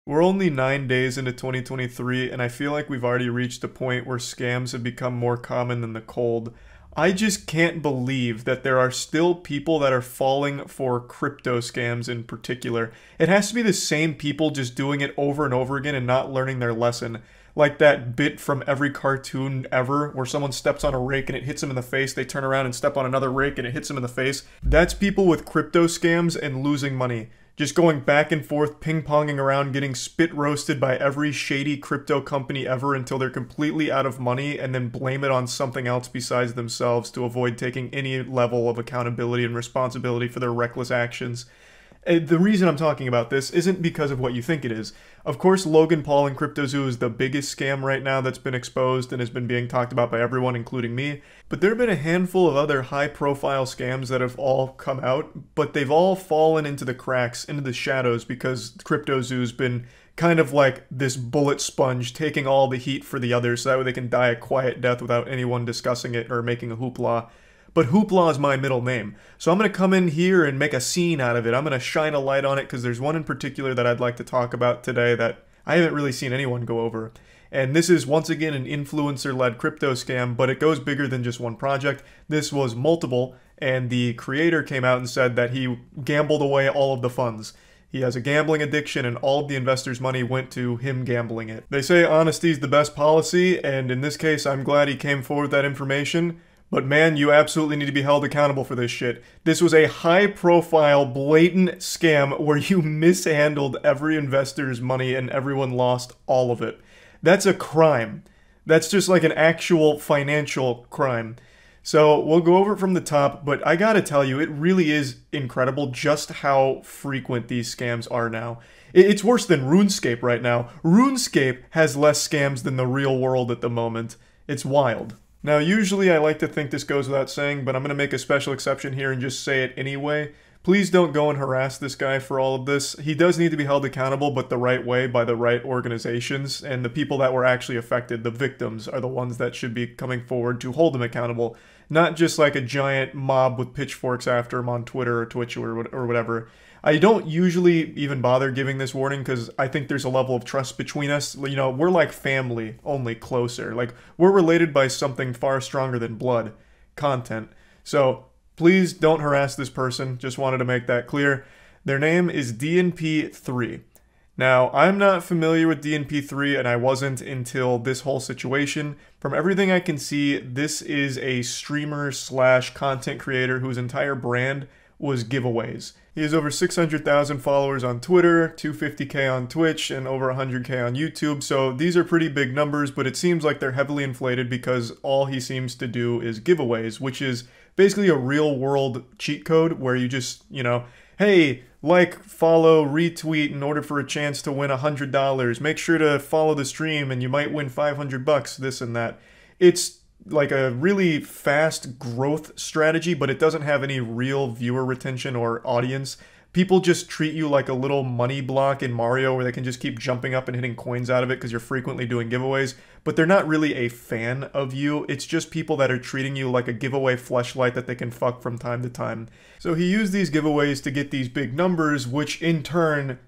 We're only 9 days into 2023, and I feel like we've already reached a point where scams have become more common than the cold. I just can't believe that there are still people that are falling for crypto scams in particular. It has to be the same people just doing it over and over again and not learning their lesson. Like that bit from every cartoon ever where someone steps on a rake and it hits them in the face, they turn around and step on another rake and it hits them in the face. That's people with crypto scams and losing money. Just going back and forth, ping-ponging around, getting spit roasted by every shady crypto company ever until they're completely out of money and then blame it on something else besides themselves to avoid taking any level of accountability and responsibility for their reckless actions. The reason I'm talking about this isn't because of what you think it is. Of course, Logan Paul and Compilation is the biggest scam right now that's been exposed and has been being talked about by everyone, including me. But there have been a handful of other high-profile scams that have all come out, but they've all fallen into the cracks, into the shadows, because Compilation has been kind of like this bullet sponge, taking all the heat for the others so that way they can die a quiet death without anyone discussing it or making a hoopla. But hoopla is my middle name. So I'm going to come in here and make a scene out of it. I'm going to shine a light on it because there's one in particular that I'd like to talk about today that I haven't really seen anyone go over. And this is once again an influencer-led crypto scam, but it goes bigger than just one project. This was multiple, and the creator came out and said that he gambled away all of the funds. He has a gambling addiction and all of the investors' money went to him gambling it. They say honesty is the best policy, and in this case I'm glad he came forward with that information. But man, you absolutely need to be held accountable for this shit. This was a high-profile, blatant scam where you mishandled every investor's money and everyone lost all of it. That's a crime. That's just like an actual financial crime. So we'll go over it from the top, but I gotta tell you, it really is incredible just how frequent these scams are now. It's worse than RuneScape right now. RuneScape has less scams than the real world at the moment. It's wild. Now, usually I like to think this goes without saying, but I'm going to make a special exception here and just say it anyway. Please don't go and harass this guy for all of this. He does need to be held accountable, but the right way by the right organizations, and the people that were actually affected, the victims, are the ones that should be coming forward to hold him accountable. Not just like a giant mob with pitchforks after him on Twitter or Twitch or whatever. I don't usually even bother giving this warning because I think there's a level of trust between us. You know, we're like family, only closer. Like, we're related by something far stronger than blood. Content. So, please don't harass this person. Just wanted to make that clear. Their name is DNP3. Now, I'm not familiar with DNP3, and I wasn't until this whole situation. From everything I can see, this is a streamer slash content creator whose entire brand was giveaways. He has over 600,000 followers on Twitter, 250k on Twitch, and over 100k on YouTube, so these are pretty big numbers, but it seems like they're heavily inflated because all he seems to do is giveaways, which is basically a real-world cheat code where you just, you know, hey, like, follow, retweet in order for a chance to win $100. Make sure to follow the stream and you might win 500 bucks, this and that. It's like a really fast growth strategy, but it doesn't have any real viewer retention or audience. People just treat you like a little money block in Mario where they can just keep jumping up and hitting coins out of it because you're frequently doing giveaways, but they're not really a fan of you. It's just people that are treating you like a giveaway fleshlight that they can fuck from time to time. So he used these giveaways to get these big numbers, which in turn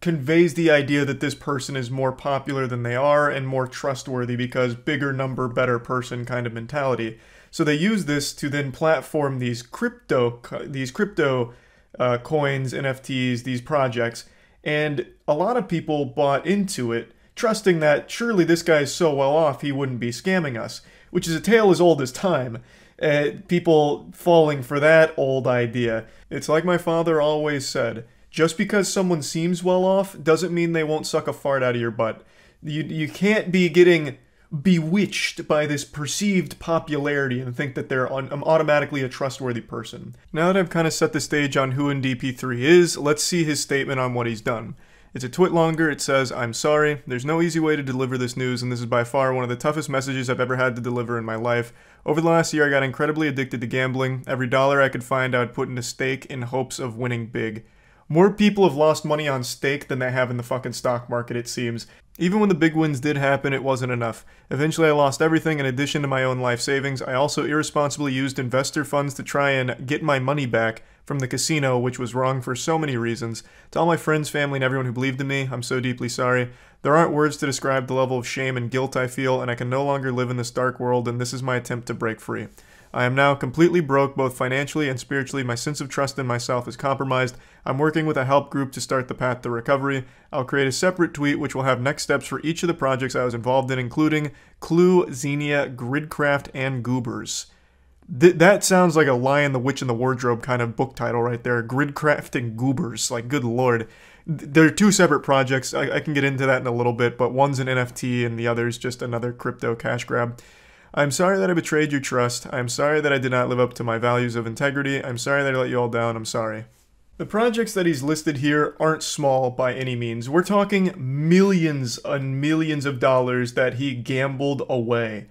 conveys the idea that this person is more popular than they are and more trustworthy because bigger number, better person kind of mentality. So they use this to then platform these crypto coins, NFTs, these projects, and a lot of people bought into it, trusting that surely this guy's so well off he wouldn't be scamming us, which is a tale as old as time. People falling for that old idea. It's like my father always said, just because someone seems well off doesn't mean they won't suck a fart out of your butt. You can't be getting bewitched by this perceived popularity and think that they're automatically a trustworthy person. Now that I've kind of set the stage on who DP3 is, let's see his statement on what he's done. It's a twit longer. It says, "I'm sorry. There's no easy way to deliver this news, and this is by far one of the toughest messages I've ever had to deliver in my life. Over the last year, I got incredibly addicted to gambling. Every dollar I could find, I would put into stake in hopes of winning big. More people have lost money on stake than they have in the fucking stock market, it seems. Even when the big wins did happen, it wasn't enough. Eventually I lost everything in addition to my own life savings. I also irresponsibly used investor funds to try and get my money back, from the casino, which was wrong for so many reasons. To all my friends, family, and everyone who believed in me, I'm so deeply sorry. There aren't words to describe the level of shame and guilt I feel, and I can no longer live in this dark world, and this is my attempt to break free. I am now completely broke, both financially and spiritually. My sense of trust in myself is compromised. I'm working with a help group to start the path to recovery. I'll create a separate tweet which will have next steps for each of the projects I was involved in, including Clue, Xenia, Gridcraft, and Goobers. That sounds like a Lion, the Witch, and the Wardrobe kind of book title right there. Gridcraft and Goobers. Like, good lord. They're two separate projects. I can get into that in a little bit, but one's an NFT and the other's just another crypto cash grab. I'm sorry that I betrayed your trust. I'm sorry that I did not live up to my values of integrity. I'm sorry that I let you all down. I'm sorry. The projects that he's listed here aren't small by any means. We're talking millions and millions of dollars that he gambled away.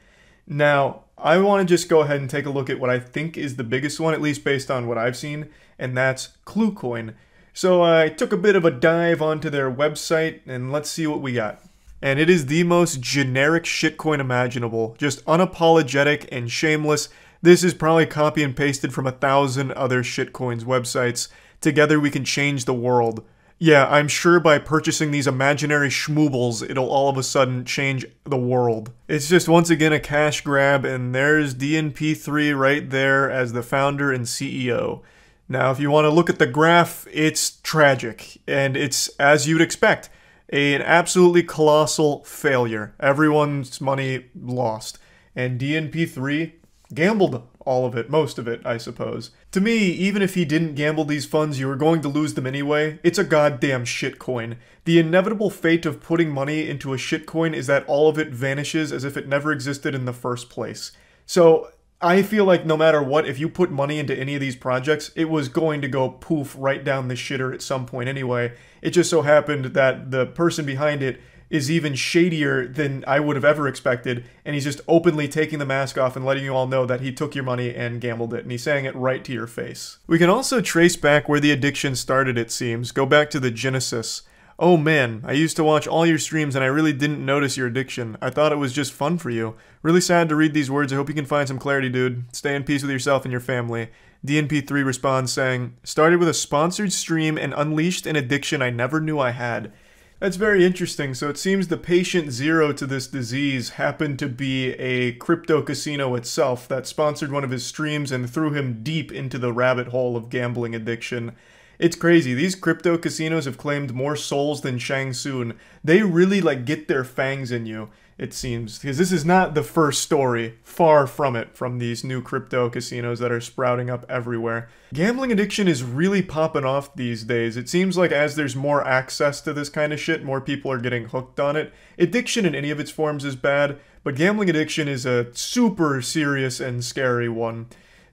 Now, I want to just go ahead and take a look at what I think is the biggest one, at least based on what I've seen, and that's KlueCoin. So I took a bit of a dive onto their website, and let's see what we got. And it is the most generic shitcoin imaginable, just unapologetic and shameless. This is probably copy and pasted from 1,000 other shitcoins websites. Together we can change the world. Yeah, I'm sure by purchasing these imaginary schmoobles, it'll all of a sudden change the world. It's just once again a cash grab, and there's DNP3 right there as the founder and CEO. Now, if you want to look at the graph, it's tragic, and it's as you'd expect. An absolutely colossal failure. Everyone's money lost. And DNP3 gambled all of it, most of it, I suppose. To me, even if he didn't gamble these funds, you were going to lose them anyway. It's a goddamn shitcoin. The inevitable fate of putting money into a shitcoin is that all of it vanishes as if it never existed in the first place. So I feel like no matter what, if you put money into any of these projects, it was going to go poof right down the shitter at some point anyway. It just so happened that the person behind it is even shadier than I would have ever expected, and he's just openly taking the mask off and letting you all know that he took your money and gambled it, and he's saying it right to your face. We can also trace back where the addiction started, it seems. Go back to the genesis. Oh man, I used to watch all your streams and I really didn't notice your addiction. I thought it was just fun for you. Really sad to read these words. I hope you can find some clarity, dude. Stay in peace with yourself and your family. DNP3 responds saying, started with a sponsored stream and unleashed an addiction I never knew I had. That's very interesting. So it seems the patient zero to this disease happened to be a crypto casino itself that sponsored one of his streams and threw him deep into the rabbit hole of gambling addiction. It's crazy. These crypto casinos have claimed more souls than Shang Tsung. They really get their fangs in you, it seems. Because this is not the first story. Far from it, from these new crypto casinos that are sprouting up everywhere. Gambling addiction is really popping off these days. It seems like as there's more access to this kind of shit, more people are getting hooked on it. Addiction in any of its forms is bad, but gambling addiction is a super serious and scary one.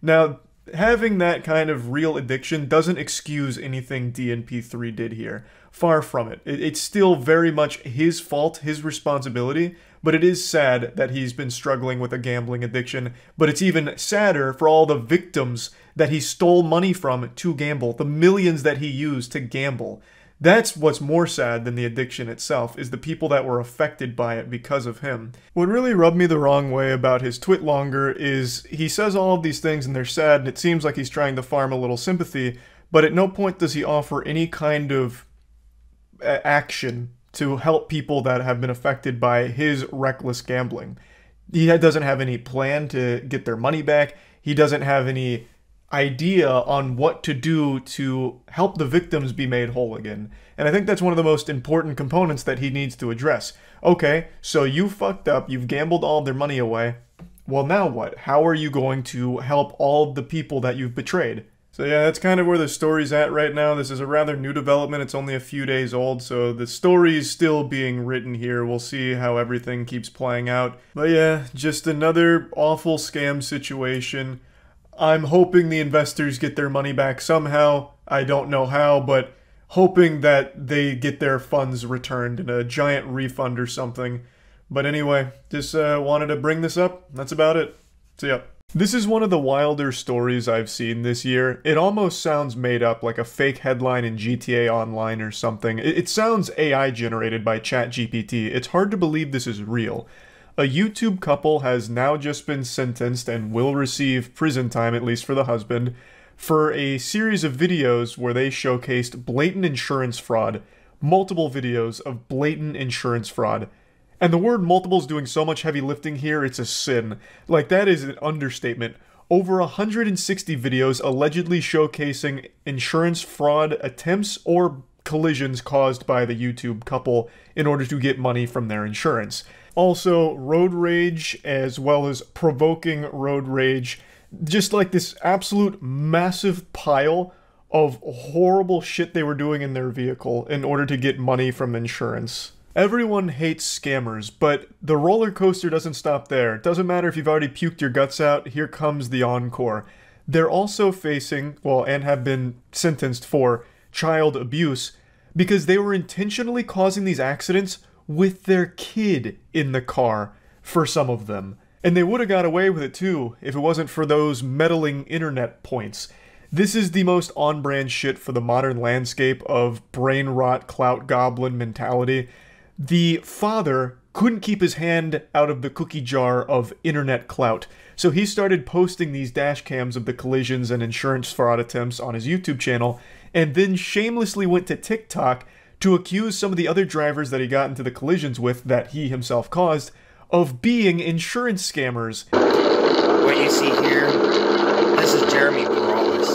Now, having that kind of real addiction doesn't excuse anything DNP3 did here. Far from it. It's still very much his fault, his responsibility, but it is sad that he's been struggling with a gambling addiction. But it's even sadder for all the victims that he stole money from to gamble, the millions that he used to gamble. That's what's more sad than the addiction itself, is the people that were affected by it because of him. What really rubbed me the wrong way about his twit longer is he says all of these things and they're sad, and it seems like he's trying to farm a little sympathy, but at no point does he offer any kind of action to help people that have been affected by his reckless gambling. He doesn't have any plan to get their money back. He doesn't have any idea on what to do to help the victims be made whole again. And I think that's one of the most important components that he needs to address. Okay, so you fucked up, you've gambled all their money away. Well, now what? How are you going to help all of the people that you've betrayed? So yeah, that's kind of where the story's at right now. This is a rather new development. It's only a few days old, so the story's still being written here. We'll see how everything keeps playing out. But yeah, just another awful scam situation. I'm hoping the investors get their money back somehow. I don't know how, but hoping that they get their funds returned in a giant refund or something. But anyway, just wanted to bring this up. That's about it. See ya. This is one of the wilder stories I've seen this year. It almost sounds made up, like a fake headline in GTA Online or something. It sounds AI generated by ChatGPT. It's hard to believe this is real. A YouTube couple has now just been sentenced and will receive prison time, at least for the husband, for a series of videos where they showcased blatant insurance fraud, multiple videos of blatant insurance fraud. And the word multiple is doing so much heavy lifting here, it's a sin. Like, that is an understatement. Over 160 videos allegedly showcasing insurance fraud attempts or collisions caused by the YouTube couple in order to get money from their insurance. Also, road rage, as well as provoking road rage. Just like this absolute massive pile of horrible shit they were doing in their vehicle in order to get money from insurance. Everyone hates scammers, but the roller coaster doesn't stop there. It doesn't matter if you've already puked your guts out, here comes the encore. They're also facing, well, and have been sentenced for child abuse because they were intentionally causing these accidents with their kid in the car for some of them. And they would have got away with it too if it wasn't for those meddling internet points. This is the most on-brand shit for the modern landscape of brain rot, clout goblin mentality. The father couldn't keep his hand out of the cookie jar of internet clout, so he started posting these dash cams of the collisions and insurance fraud attempts on his YouTube channel, and then shamelessly went to TikTok to accuse some of the other drivers that he got into the collisions with that he himself caused of being insurance scammers. What you see here, this is Jeremy Perales.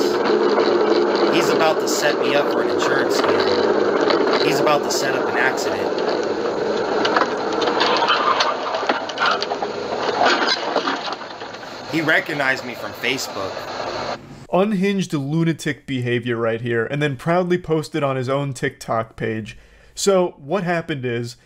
He's about to set me up for an insurance scam. He's about to set up an accident. He recognized me from Facebook. Unhinged lunatic behavior right here, and then proudly posted on his own TikTok page. So what happened is,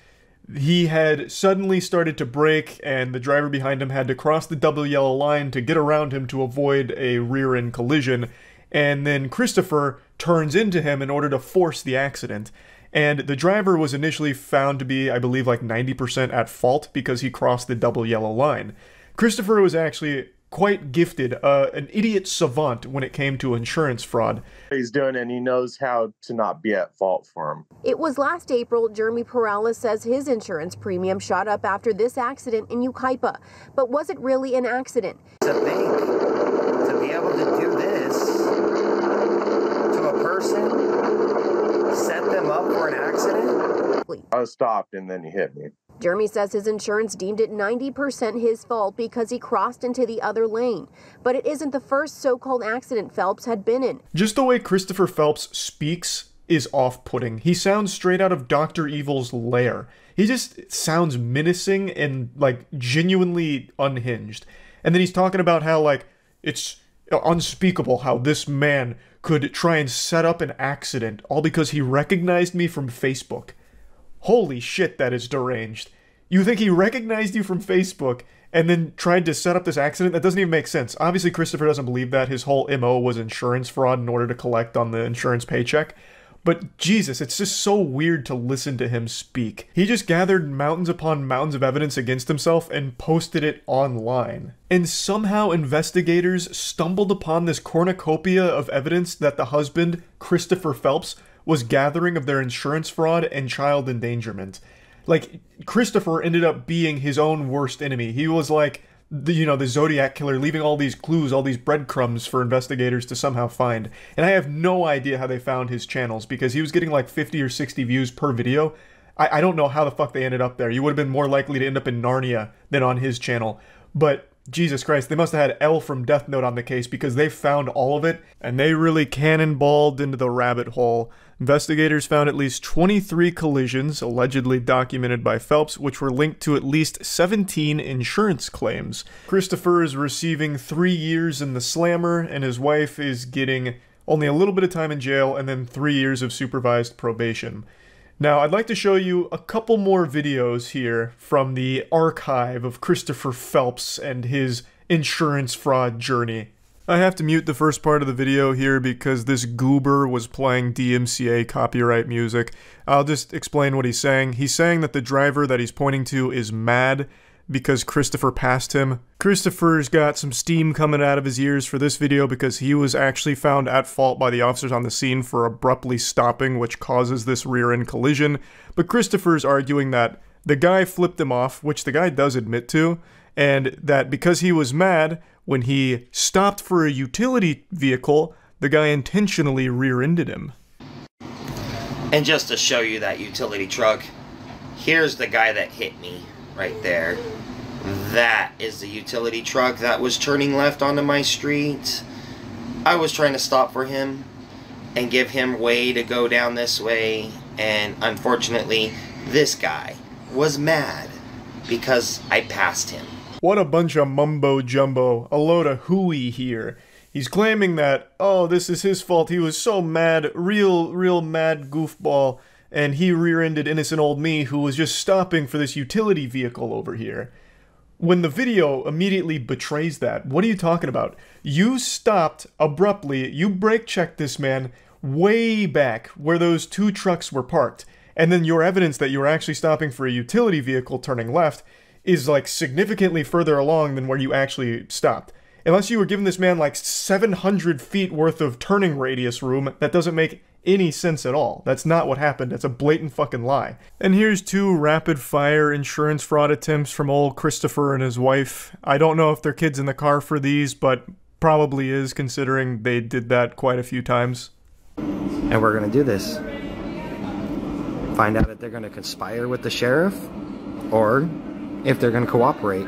he had suddenly started to brake, and the driver behind him had to cross the double yellow line to get around him to avoid a rear-end collision, and then Christopher turns into him in order to force the accident. And the driver was initially found to be, I believe, like 90% at fault because he crossed the double yellow line. Christopher was actually quite gifted, an idiot savant when it came to insurance fraud. He's doing, and he knows how to not be at fault for him. It was last April. Jeremy Perales says his insurance premium shot up after this accident in Yucaipa. But was it really an accident? It's a bank. To be able to do this to a person, set them up for an accident? I was stopped and then he hit me. Jeremy says his insurance deemed it 90% his fault because he crossed into the other lane. But it isn't the first so-called accident Phelps had been in. Just the way Christopher Phelps speaks is off-putting. He sounds straight out of Dr. Evil's lair. He just sounds menacing and, like, genuinely unhinged. And then he's talking about how, like, it's unspeakable how this man could try and set up an accident all because he recognized me from Facebook. Holy shit, that is deranged. You think he recognized you from Facebook and then tried to set up this accident? That doesn't even make sense. Obviously, Christopher doesn't believe that. His whole MO was insurance fraud in order to collect on the insurance paycheck. But Jesus, it's just so weird to listen to him speak. He just gathered mountains upon mountains of evidence against himself and posted it online. And somehow investigators stumbled upon this cornucopia of evidence that the husband, Christopher Phelps, was gathering of their insurance fraud and child endangerment. Like, Christopher ended up being his own worst enemy. He was like, the Zodiac killer, leaving all these clues, all these breadcrumbs for investigators to somehow find. And I have no idea how they found his channels, because he was getting like 50 or 60 views per video. I don't know how the fuck they ended up there. You would have been more likely to end up in Narnia than on his channel. But Jesus Christ, they must have had L from Death Note on the case, because they found all of it, and they really cannonballed into the rabbit hole. Investigators found at least 23 collisions, allegedly documented by Phelps, which were linked to at least 17 insurance claims. Christopher is receiving 3 years in the slammer, and his wife is getting only a little bit of time in jail and then 3 years of supervised probation. Now, I'd like to show you a couple more videos here from the archive of Christopher Phelps and his insurance fraud journey. I have to mute the first part of the video here because this goober was playing DMCA copyright music. I'll just explain what he's saying. He's saying that the driver that he's pointing to is mad because Christopher passed him. Christopher's got some steam coming out of his ears for this video because he was actually found at fault by the officers on the scene for abruptly stopping, which causes this rear-end collision. But Christopher's arguing that the guy flipped him off, which the guy does admit to, and that because he was mad when he stopped for a utility vehicle, the guy intentionally rear-ended him. And just to show you that utility truck, here's the guy that hit me right there. That is the utility truck that was turning left onto my street. I was trying to stop for him and give him way to go down this way, and unfortunately this guy was mad because I passed him. What a bunch of mumbo jumbo, a load of hooey here. He's claiming that, oh, this is his fault, he was so mad, real mad goofball, and he rear-ended innocent old me who was just stopping for this utility vehicle over here. When the video immediately betrays that, what are you talking about? You stopped abruptly, you brake-checked this man way back where those two trucks were parked, and then your evidence that you were actually stopping for a utility vehicle turning left is like significantly further along than where you actually stopped. Unless you were giving this man like 700 feet worth of turning radius room, that doesn't make any sense at all. That's not what happened. That's a blatant fucking lie. And here's two rapid-fire insurance fraud attempts from old Christopher and his wife. I don't know if their kid's in the car for these, but probably is, considering they did that quite a few times. And we're gonna do this. Find out if they're gonna conspire with the sheriff, or if they're gonna cooperate.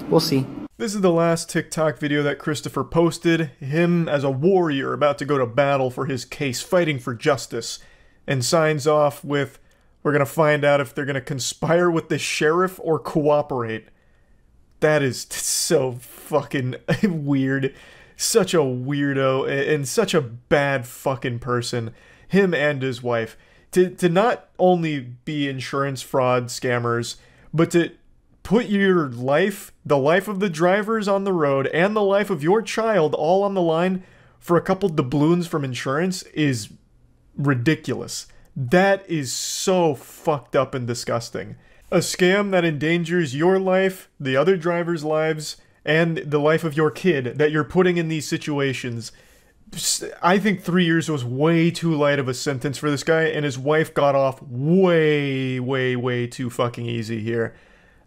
We'll see. This is the last TikTok video that Christopher posted, him as a warrior about to go to battle for his case, fighting for justice, and signs off with, we're gonna find out if they're gonna conspire with the sheriff or cooperate. That is so fucking weird. Such a weirdo, and such a bad fucking person. Him and his wife. To not only be insurance fraud scammers, but to put your life, the life of the drivers on the road, and the life of your child all on the line for a couple doubloons from insurance is ridiculous. That is so fucked up and disgusting. A scam that endangers your life, the other drivers' lives, and the life of your kid that you're putting in these situations. I think 3 years was way too light of a sentence for this guy, and his wife got off way too fucking easy here.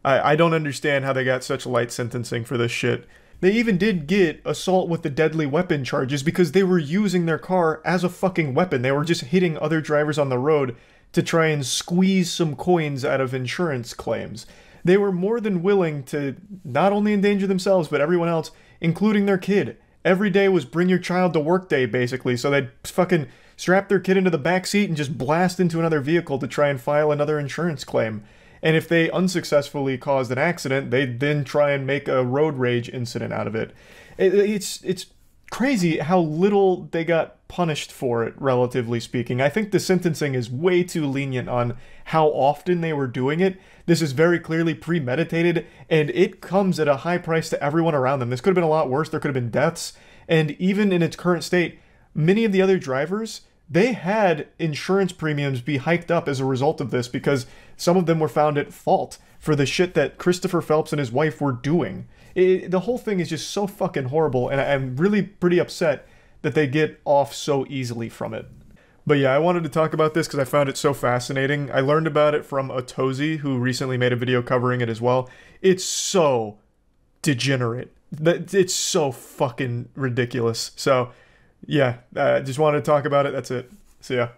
I don't understand how they got such light sentencing for this shit. They even did get assault with the deadly weapon charges because they were using their car as a fucking weapon. They were just hitting other drivers on the road to try and squeeze some coins out of insurance claims. They were more than willing to not only endanger themselves, but everyone else, including their kid. Every day was bring your child to work day, basically, so they'd fucking strap their kid into the back seat and just blast into another vehicle to try and file another insurance claim. And if they unsuccessfully caused an accident, they'd then try and make a road rage incident out of it. It's crazy how little they got punished for it, relatively speaking. I think the sentencing is way too lenient on how often they were doing it. This is very clearly premeditated, and it comes at a high price to everyone around them. This could have been a lot worse. There could have been deaths. And even in its current state, many of the other drivers, they had insurance premiums be hiked up as a result of this because some of them were found at fault for the shit that Christopher Phelps and his wife were doing. The whole thing is just so fucking horrible, and I'm really pretty upset that they get off so easily from it. But yeah, I wanted to talk about this because I found it so fascinating. I learned about it from Otozi, who recently made a video covering it as well. It's so degenerate. It's so fucking ridiculous. So yeah, just wanted to talk about it. That's it. See ya.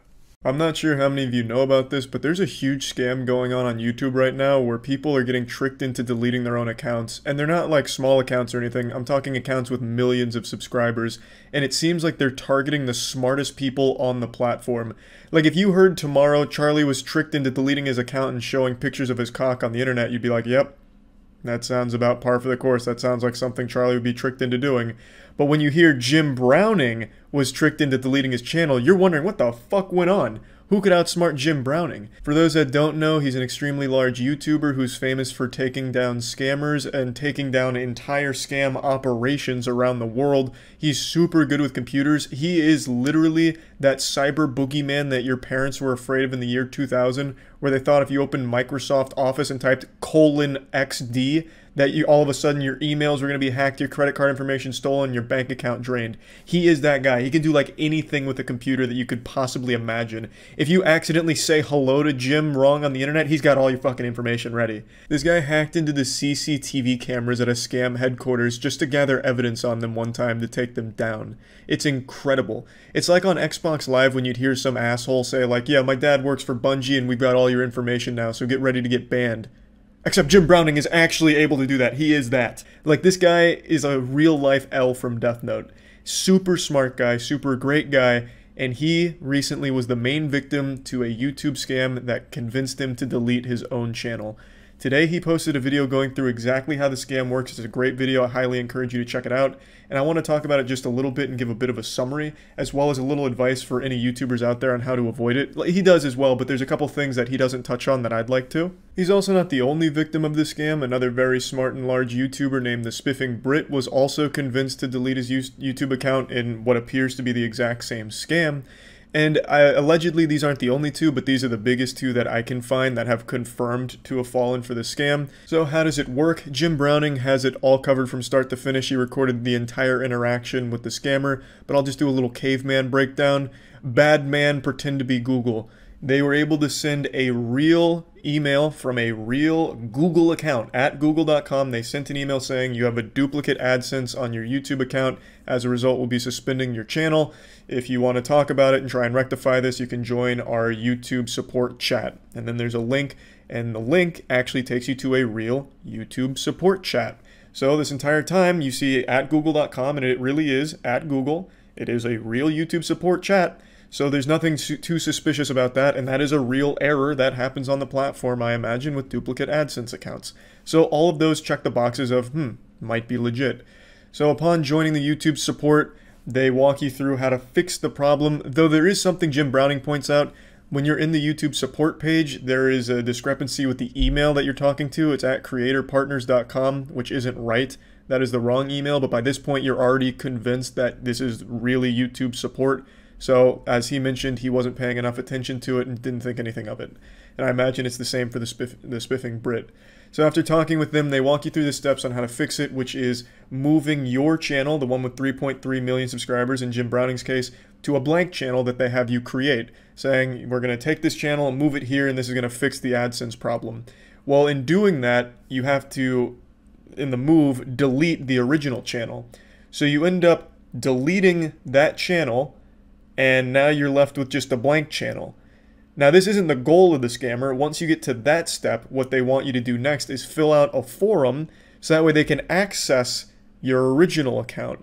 I'm not sure how many of you know about this, but there's a huge scam going on YouTube right now where people are getting tricked into deleting their own accounts. And they're not like small accounts or anything. I'm talking accounts with millions of subscribers. And it seems like they're targeting the smartest people on the platform. Like if you heard tomorrow Charlie was tricked into deleting his account and showing pictures of his cock on the internet, you'd be like, yep, that sounds about par for the course. That sounds like something Charlie would be tricked into doing. But when you hear Jim Browning was tricked into deleting his channel, you're wondering what the fuck went on? Who could outsmart Jim Browning? For those that don't know, he's an extremely large YouTuber who's famous for taking down scammers and taking down entire scam operations around the world. He's super good with computers. He is literally that cyber boogeyman that your parents were afraid of in the year 2000, where they thought if you opened Microsoft Office and typed :XD, that you all of a sudden your emails were going to be hacked, your credit card information stolen, your bank account drained. He is that guy. He can do like anything with a computer that you could possibly imagine. If you accidentally say hello to Jim wrong on the internet, he's got all your fucking information ready. This guy hacked into the CCTV cameras at a scam headquarters just to gather evidence on them one time to take them down. It's incredible. It's like on Xbox Live when you'd hear some asshole say like, yeah, my dad works for Bungie and we've got all your information now, so get ready to get banned. Except Jim Browning is actually able to do that. He is that. Like, this guy is a real-life L from Death Note. Super smart guy, super great guy, and he recently was the main victim to a YouTube scam that convinced him to delete his own channel. Today he posted a video going through exactly how the scam works. It's a great video. I highly encourage you to check it out. And I want to talk about it just a little bit and give a bit of a summary, as well as a little advice for any YouTubers out there on how to avoid it. He does as well, but there's a couple things that he doesn't touch on that I'd like to. He's also not the only victim of the scam. Another very smart and large YouTuber named the Spiffing Brit was also convinced to delete his YouTube account in what appears to be the exact same scam. And allegedly, these aren't the only two, but these are the biggest two that I can find that have confirmed to have fallen for the scam. So how does it work? Jim Browning has it all covered from start to finish. He recorded the entire interaction with the scammer, but I'll just do a little caveman breakdown. Bad man pretend to be Google. They were able to send a real email from a real Google account at google.com. They sent an email saying you have a duplicate AdSense on your YouTube account. As a result, we'll be suspending your channel. If you want to talk about it and try and rectify this, you can join our YouTube support chat. And then there's a link, and the link actually takes you to a real YouTube support chat. So this entire time you see at google.com, and it really is at Google. It is a real YouTube support chat. So there's nothing too suspicious about that, and that is a real error that happens on the platform, I imagine, with duplicate AdSense accounts. So all of those check the boxes of, might be legit. So upon joining the YouTube support, they walk you through how to fix the problem, though there is something Jim Browning points out. When you're in the YouTube support page, there is a discrepancy with the email that you're talking to. It's at creatorpartners.com, which isn't right. That is the wrong email, but by this point you're already convinced that this is really YouTube support. So, as he mentioned, he wasn't paying enough attention to it and didn't think anything of it. And I imagine it's the same for the Spiffing Brit. So after talking with them, they walk you through the steps on how to fix it, which is moving your channel, the one with 3.3 million subscribers in Jim Browning's case, to a blank channel that they have you create, saying, we're going to take this channel and move it here, and this is going to fix the AdSense problem. Well, in doing that, you have to, in the move, delete the original channel. So you end up deleting that channel, and now you're left with just a blank channel. Now, this isn't the goal of the scammer. Once you get to that step, what they want you to do next is fill out a forum so that way they can access your original account.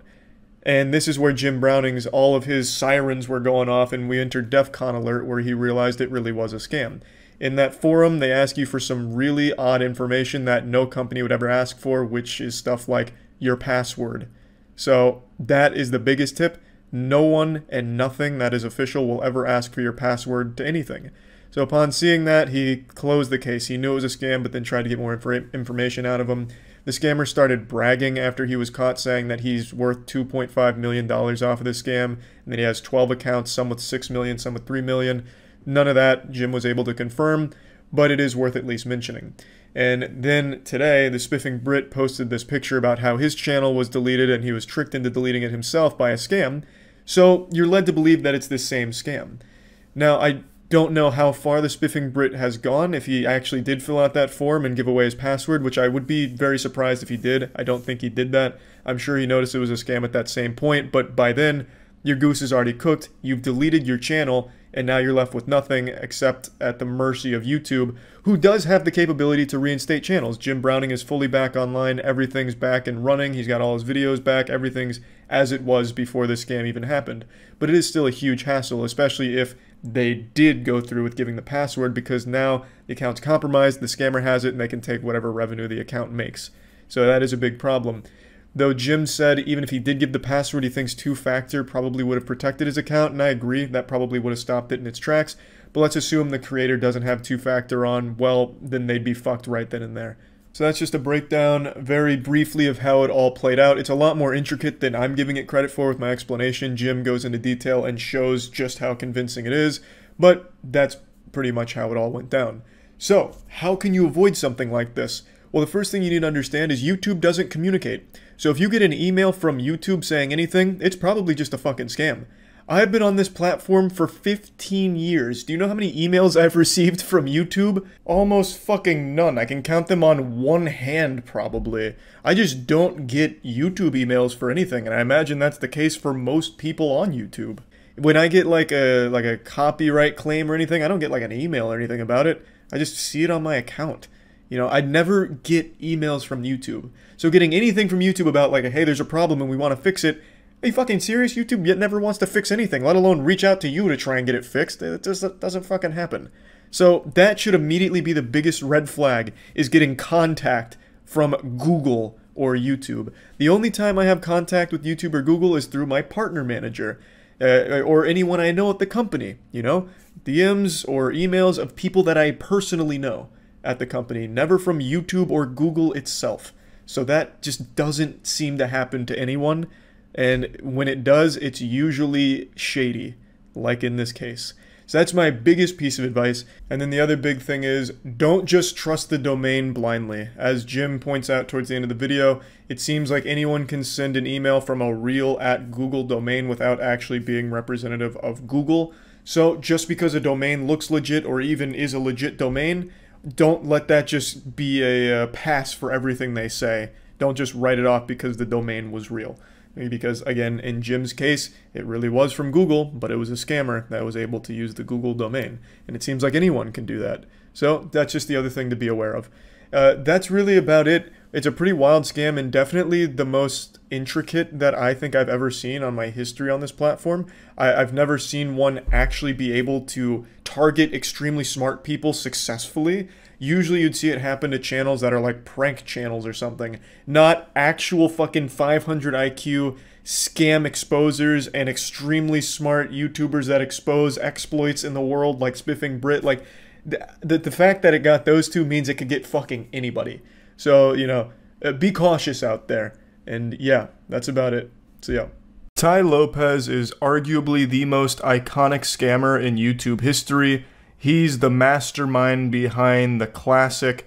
And this is where Jim Browning's, all of his sirens were going off, and we entered DEFCON alert where he realized it really was a scam. In that forum, they ask you for some really odd information that no company would ever ask for, which is stuff like your password. So that is the biggest tip. No one and nothing that is official will ever ask for your password to anything. So upon seeing that, he closed the case. He knew it was a scam, but then tried to get more information out of him. The scammer started bragging after he was caught, saying that he's worth $2.5 million off of this scam, and that he has 12 accounts, some with 6 million, some with 3 million. None of that Jim was able to confirm, but it is worth at least mentioning. And then today, the Spiffing Brit posted this picture about how his channel was deleted and he was tricked into deleting it himself by a scam. So you're led to believe that it's this same scam. Now, I don't know how far the Spiffing Brit has gone, if he actually did fill out that form and give away his password, which I would be very surprised if he did. I don't think he did that. I'm sure he noticed it was a scam at that same point, but by then, your goose is already cooked. You've deleted your channel, and now you're left with nothing except at the mercy of YouTube, who does have the capability to reinstate channels. Jim Browning is fully back online. Everything's back and running. He's got all his videos back. Everything's as it was before this scam even happened. But it is still a huge hassle, especially if they did go through with giving the password, because now the account's compromised, the scammer has it, and they can take whatever revenue the account makes. So that is a big problem. Though Jim said even if he did give the password, he thinks two-factor probably would have protected his account, and I agree, that probably would have stopped it in its tracks. But let's assume the creator doesn't have two-factor on, well, then they'd be fucked right then and there. So that's just a breakdown very briefly of how it all played out. It's a lot more intricate than I'm giving it credit for with my explanation. Jim goes into detail and shows just how convincing it is, but that's pretty much how it all went down. So, how can you avoid something like this? Well, the first thing you need to understand is YouTube doesn't communicate. So if you get an email from YouTube saying anything, it's probably just a fucking scam. I've been on this platform for 15 years. Do you know how many emails I've received from YouTube? Almost fucking none. I can count them on one hand, probably. I just don't get YouTube emails for anything, and I imagine that's the case for most people on YouTube. When I get like a copyright claim or anything, I don't get like an email or anything about it. I just see it on my account. You know, I'd never get emails from YouTube. So getting anything from YouTube about like, hey, there's a problem and we want to fix it, are you fucking serious? YouTube yet never wants to fix anything, let alone reach out to you to try and get it fixed. It just doesn't fucking happen. So that should immediately be the biggest red flag, is getting contact from Google or YouTube. The only time I have contact with YouTube or Google is through my partner manager, or anyone I know at the company, you know? DMs or emails of people that I personally know at the company, never from YouTube or Google itself. So that just doesn't seem to happen to anyone. And when it does, it's usually shady, like in this case. So that's my biggest piece of advice. And then the other big thing is, don't just trust the domain blindly. As Jim points out towards the end of the video, it seems like anyone can send an email from a real @Google domain without actually being representative of Google. So just because a domain looks legit or even is a legit domain, don't let that just be a pass for everything they say. Don't just write it off because the domain was real. Because, again, in Jim's case, it really was from Google, but it was a scammer that was able to use the Google domain. And it seems like anyone can do that. So that's just the other thing to be aware of. That's really about it. It's a pretty wild scam, and definitely the most intricate that I think I've ever seen on my history on this platform. I've never seen one actually be able to target extremely smart people successfully. Usually you'd see it happen to channels that are like prank channels or something, not actual fucking 500 IQ scam exposers and extremely smart YouTubers that expose exploits in the world like Spiffing Brit. Like, the fact that it got those two means it could get fucking anybody. So, you know, be cautious out there. And yeah, that's about it. So yeah. Tai Lopez is arguably the most iconic scammer in YouTube history. He's the mastermind behind the classic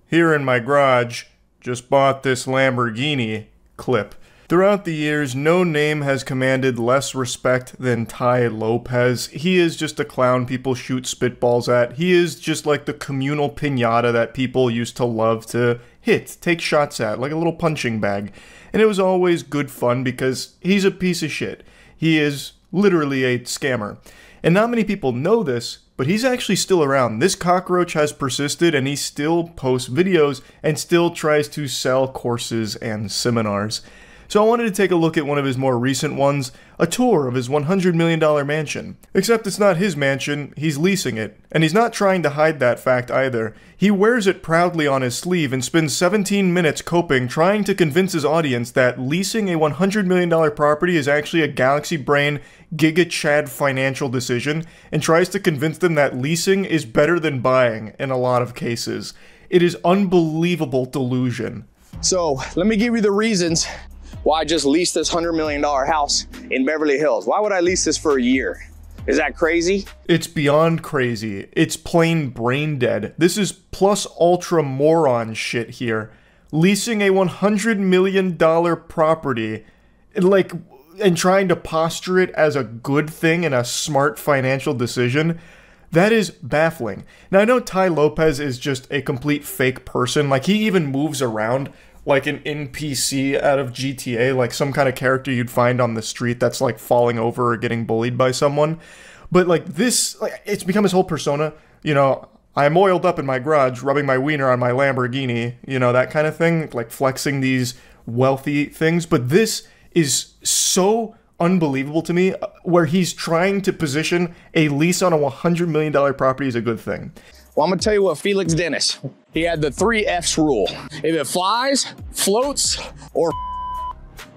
"here in my garage, just bought this Lamborghini" clip. Throughout the years, no name has commanded less respect than Tai Lopez. He is just a clown people shoot spitballs at. He is just like the communal piñata that people used to love to hit, take shots at, like a little punching bag. And it was always good fun because he's a piece of shit. He is literally a scammer. And not many people know this, but he's actually still around. This cockroach has persisted, and he still posts videos and still tries to sell courses and seminars. So I wanted to take a look at one of his more recent ones, a tour of his $100 million mansion. Except it's not his mansion, he's leasing it. And he's not trying to hide that fact either. He wears it proudly on his sleeve and spends 17 minutes coping, trying to convince his audience that leasing a $100 million property is actually a galaxy brain, Giga Chad financial decision, and tries to convince them that leasing is better than buying in a lot of cases. It is unbelievable delusion. So let me give you the reasons why I just leased this $100 million house in Beverly Hills. Why would I lease this for a year? Is that crazy? It's beyond crazy. It's plain brain dead. This is plus ultra moron shit here. Leasing a $100 million property, like, and trying to posture it as a good thing and a smart financial decision, that is baffling. Now, I know Tai Lopez is just a complete fake person. Like, he even moves around like an NPC out of GTA, like some kind of character you'd find on the street that's like falling over or getting bullied by someone. But like this, like, it's become his whole persona. You know, I'm oiled up in my garage, rubbing my wiener on my Lamborghini, you know, that kind of thing, like flexing these wealthy things. But this is so unbelievable to me, where he's trying to position a lease on a $100 million property as a good thing. Well, I'm gonna tell you what Felix Dennis, he had the 3 F's rule. If it flies, floats, or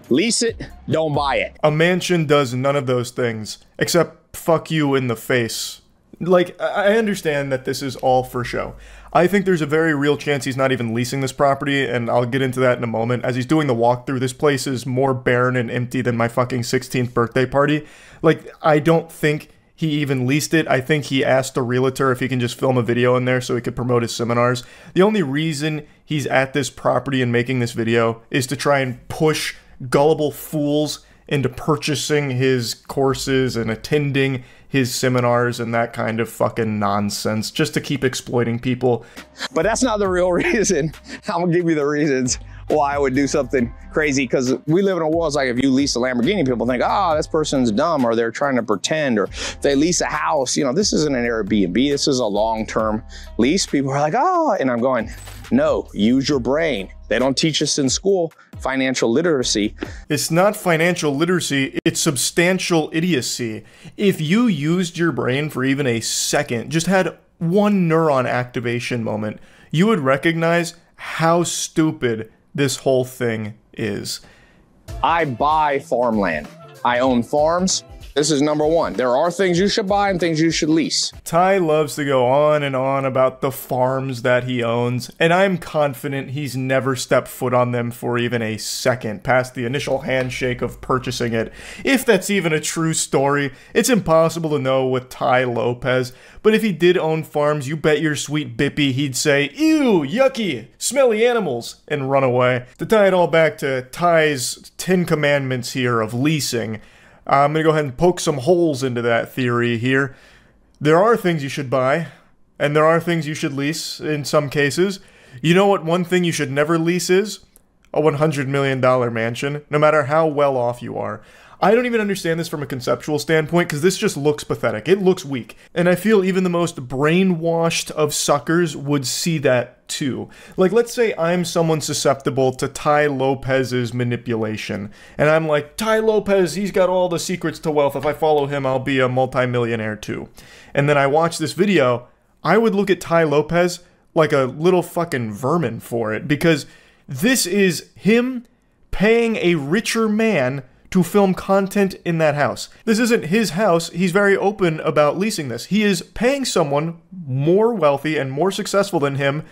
lease it, don't buy it. A mansion does none of those things, except fuck you in the face. Like, I understand that this is all for show. I think there's a very real chance he's not even leasing this property, and I'll get into that in a moment. As he's doing the walkthrough, this place is more barren and empty than my fucking 16th birthday party. Like, I don't think he even leased it. I think he asked the realtor if he can just film a video in there so he could promote his seminars. The only reason he's at this property and making this video is to try and push gullible fools into purchasing his courses and attending his seminars and that kind of fucking nonsense, just to keep exploiting people. But that's not the real reason. I'm gonna give you the reasons why I would do something crazy, because we live in a world, it's like if you lease a Lamborghini, people think, oh, this person's dumb, or they're trying to pretend, or if they lease a house, you know, this isn't an Airbnb, this is a long-term lease. People are like, oh, and I'm going, no, use your brain. They don't teach us in school financial literacy. It's not financial literacy, it's substantial idiocy. If you used your brain for even a second, just had one neuron activation moment, you would recognize how stupid this whole thing is. I buy farmland. I own farms. This is number one. There are things you should buy and things you should lease. Ty loves to go on and on about the farms that he owns, and I'm confident he's never stepped foot on them for even a second past the initial handshake of purchasing it. If that's even a true story, it's impossible to know with Ty Lopez, but if he did own farms, you bet your sweet bippy he'd say, ew, yucky, smelly animals, and run away. To tie it all back to Ty's 10 commandments here of leasing, I'm going to go ahead and poke some holes into that theory here. There are things you should buy, and there are things you should lease in some cases. You know what one thing you should never lease is? A $100 million mansion, no matter how well off you are. I don't even understand this from a conceptual standpoint, because this just looks pathetic. It looks weak. And I feel even the most brainwashed of suckers would see that too. Like, let's say I'm someone susceptible to Ty Lopez's manipulation. And I'm like, Ty Lopez, he's got all the secrets to wealth. If I follow him, I'll be a multimillionaire too. And then I watch this video, I would look at Ty Lopez like a little fucking vermin for it. Because this is him paying a richer man to film content in that house. This isn't his house. He's very open about leasing this. He is paying someone more wealthy and more successful than him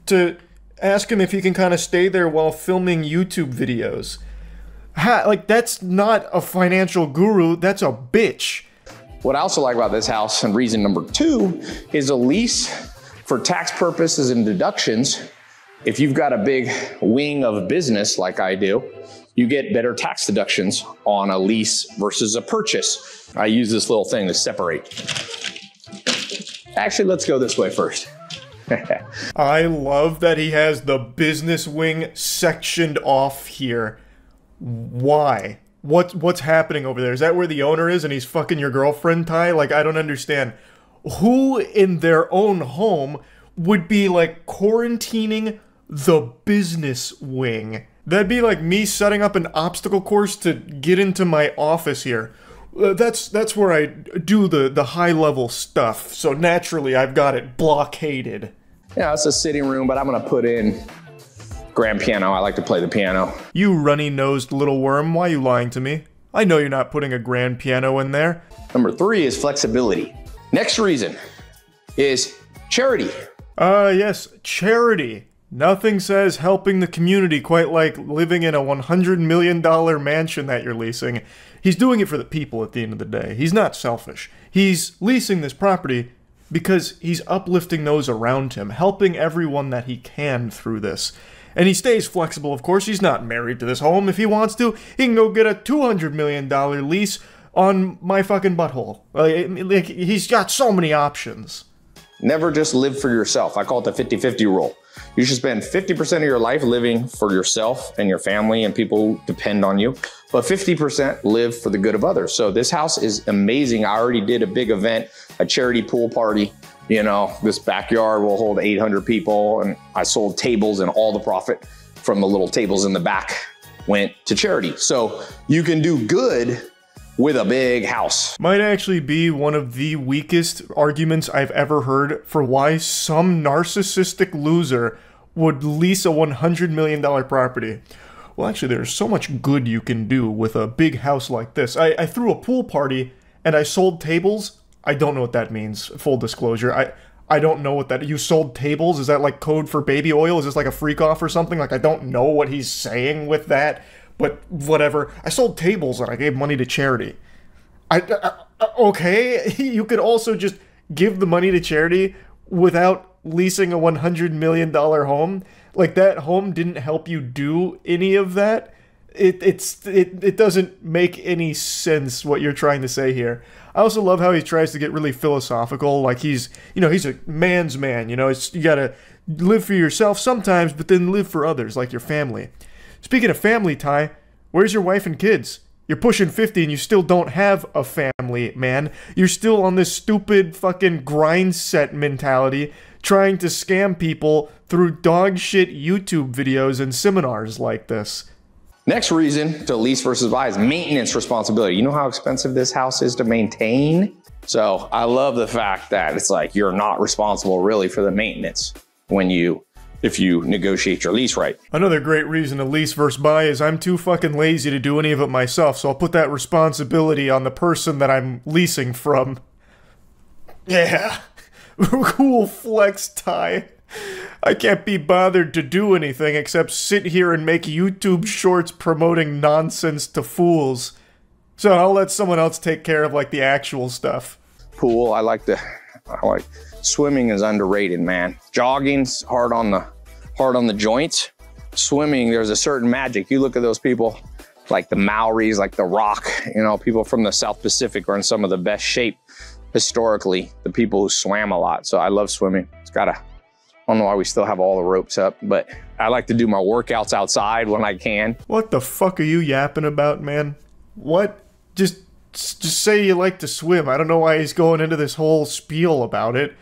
to ask him if he can kind of stay there while filming YouTube videos. Like, that's not a financial guru, that's a bitch. What I also like about this house, and reason number two, is a lease for tax purposes and deductions. If you've got a big wing of business like I do, you get better tax deductions on a lease versus a purchase. I use this little thing to separate. Actually, let's go this way first. I love that he has the business wing sectioned off here. Why? What's happening over there? Is that where the owner is and he's fucking your girlfriend, Ty? Like, I don't understand. Who in their own home would be like quarantining the business wing? That'd be like me setting up an obstacle course to get into my office here. That's where I do the high-level stuff, so naturally I've got it blockaded. Yeah, it's a sitting room, but I'm gonna put in grand piano. I like to play the piano. You runny-nosed little worm, why are you lying to me? I know you're not putting a grand piano in there. Number three is flexibility. Next reason is charity. Yes, charity. Nothing says helping the community quite like living in a $100 million mansion that you're leasing. He's doing it for the people at the end of the day. He's not selfish. He's leasing this property because he's uplifting those around him, helping everyone that he can through this. And he stays flexible, of course. He's not married to this home. If he wants to, he can go get a $200 million lease on my fucking butthole. Like, he's got so many options. Never just live for yourself. I call it the 50-50 rule. You should spend 50% of your life living for yourself and your family and people who depend on you, but 50% live for the good of others. So this house is amazing. I already did a big event, a charity pool party. You know, this backyard will hold 800 people, and I sold tables, and all the profit from the little tables in the back went to charity. So you can do good with a big house. Might actually be one of the weakest arguments I've ever heard for why some narcissistic loser would lease a $100 million property. Well, actually, there's so much good you can do with a big house like this. I threw a pool party and I sold tables. I don't know what that means, full disclosure. I don't know what that... You sold tables? Is that like code for baby oil? Is this like a freak off or something? Like, I don't know what he's saying with that. But whatever. I sold tables and I gave money to charity. Okay, you could also just give the money to charity without leasing a $100 million home. Like, that home didn't help you do any of that. It doesn't make any sense what you're trying to say here. I also love how he tries to get really philosophical, like he's a man's man, you gotta live for yourself sometimes, but then live for others, like your family. Speaking of family, Ty, where's your wife and kids? You're pushing 50 and you still don't have a family, man. You're still on this stupid fucking grind set mentality, trying to scam people through dog shit YouTube videos and seminars like this. Next reason to lease versus buy is maintenance responsibility. You know how expensive this house is to maintain? So I love the fact that it's like you're not responsible really for the maintenance if you negotiate your lease right. Another great reason to lease versus buy is I'm too fucking lazy to do any of it myself, so I'll put that responsibility on the person that I'm leasing from. Yeah. Cool flex, Ty. I can't be bothered to do anything except sit here and make YouTube shorts promoting nonsense to fools. So I'll let someone else take care of like the actual stuff. Pool, I like swimming is underrated, man. Jogging's hard on the joints. Swimming, there's a certain magic. You look at those people like the Maoris, like The Rock, people from the South Pacific are in some of the best shape historically, the people who swam a lot. So I love swimming. I don't know why we still have all the ropes up, but I like to do my workouts outside when I can. What the fuck are you yapping about, man? What? Just say you like to swim. I don't know why he's going into this whole spiel about it.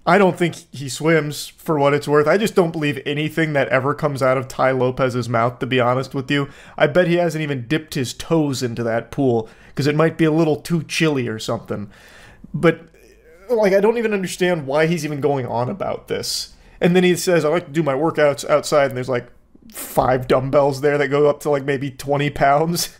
I don't think he swims, for what it's worth. I just don't believe anything that ever comes out of Tai Lopez's mouth, to be honest with you. I bet he hasn't even dipped his toes into that pool, because it might be a little too chilly or something. But, like, I don't even understand why he's even going on about this. And then he says, I like to do my workouts outside, and there's like 5 dumbbells there that go up to like maybe 20 pounds.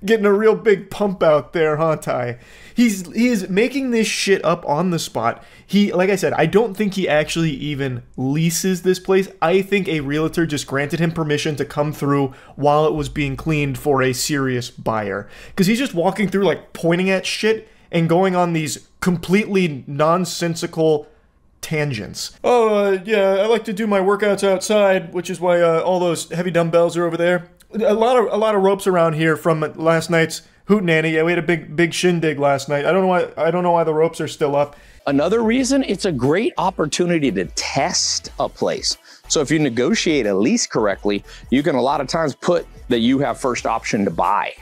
Getting a real big pump out there, huh, Ty? He is making this shit up on the spot. Like I said, I don't think he actually even leases this place. I think a realtor just granted him permission to come through while it was being cleaned for a serious buyer. Because he's just walking through, like, pointing at shit and going on these completely nonsensical tangents. Yeah, I like to do my workouts outside, which is why all those heavy dumbbells are over there. A lot of ropes around here from last night's hootenanny. Yeah, we had a big shindig last night. I don't know why the ropes are still up. Another reason, it's a great opportunity to test a place. So if you negotiate a lease correctly, you can a lot of times put that you have first option to buy.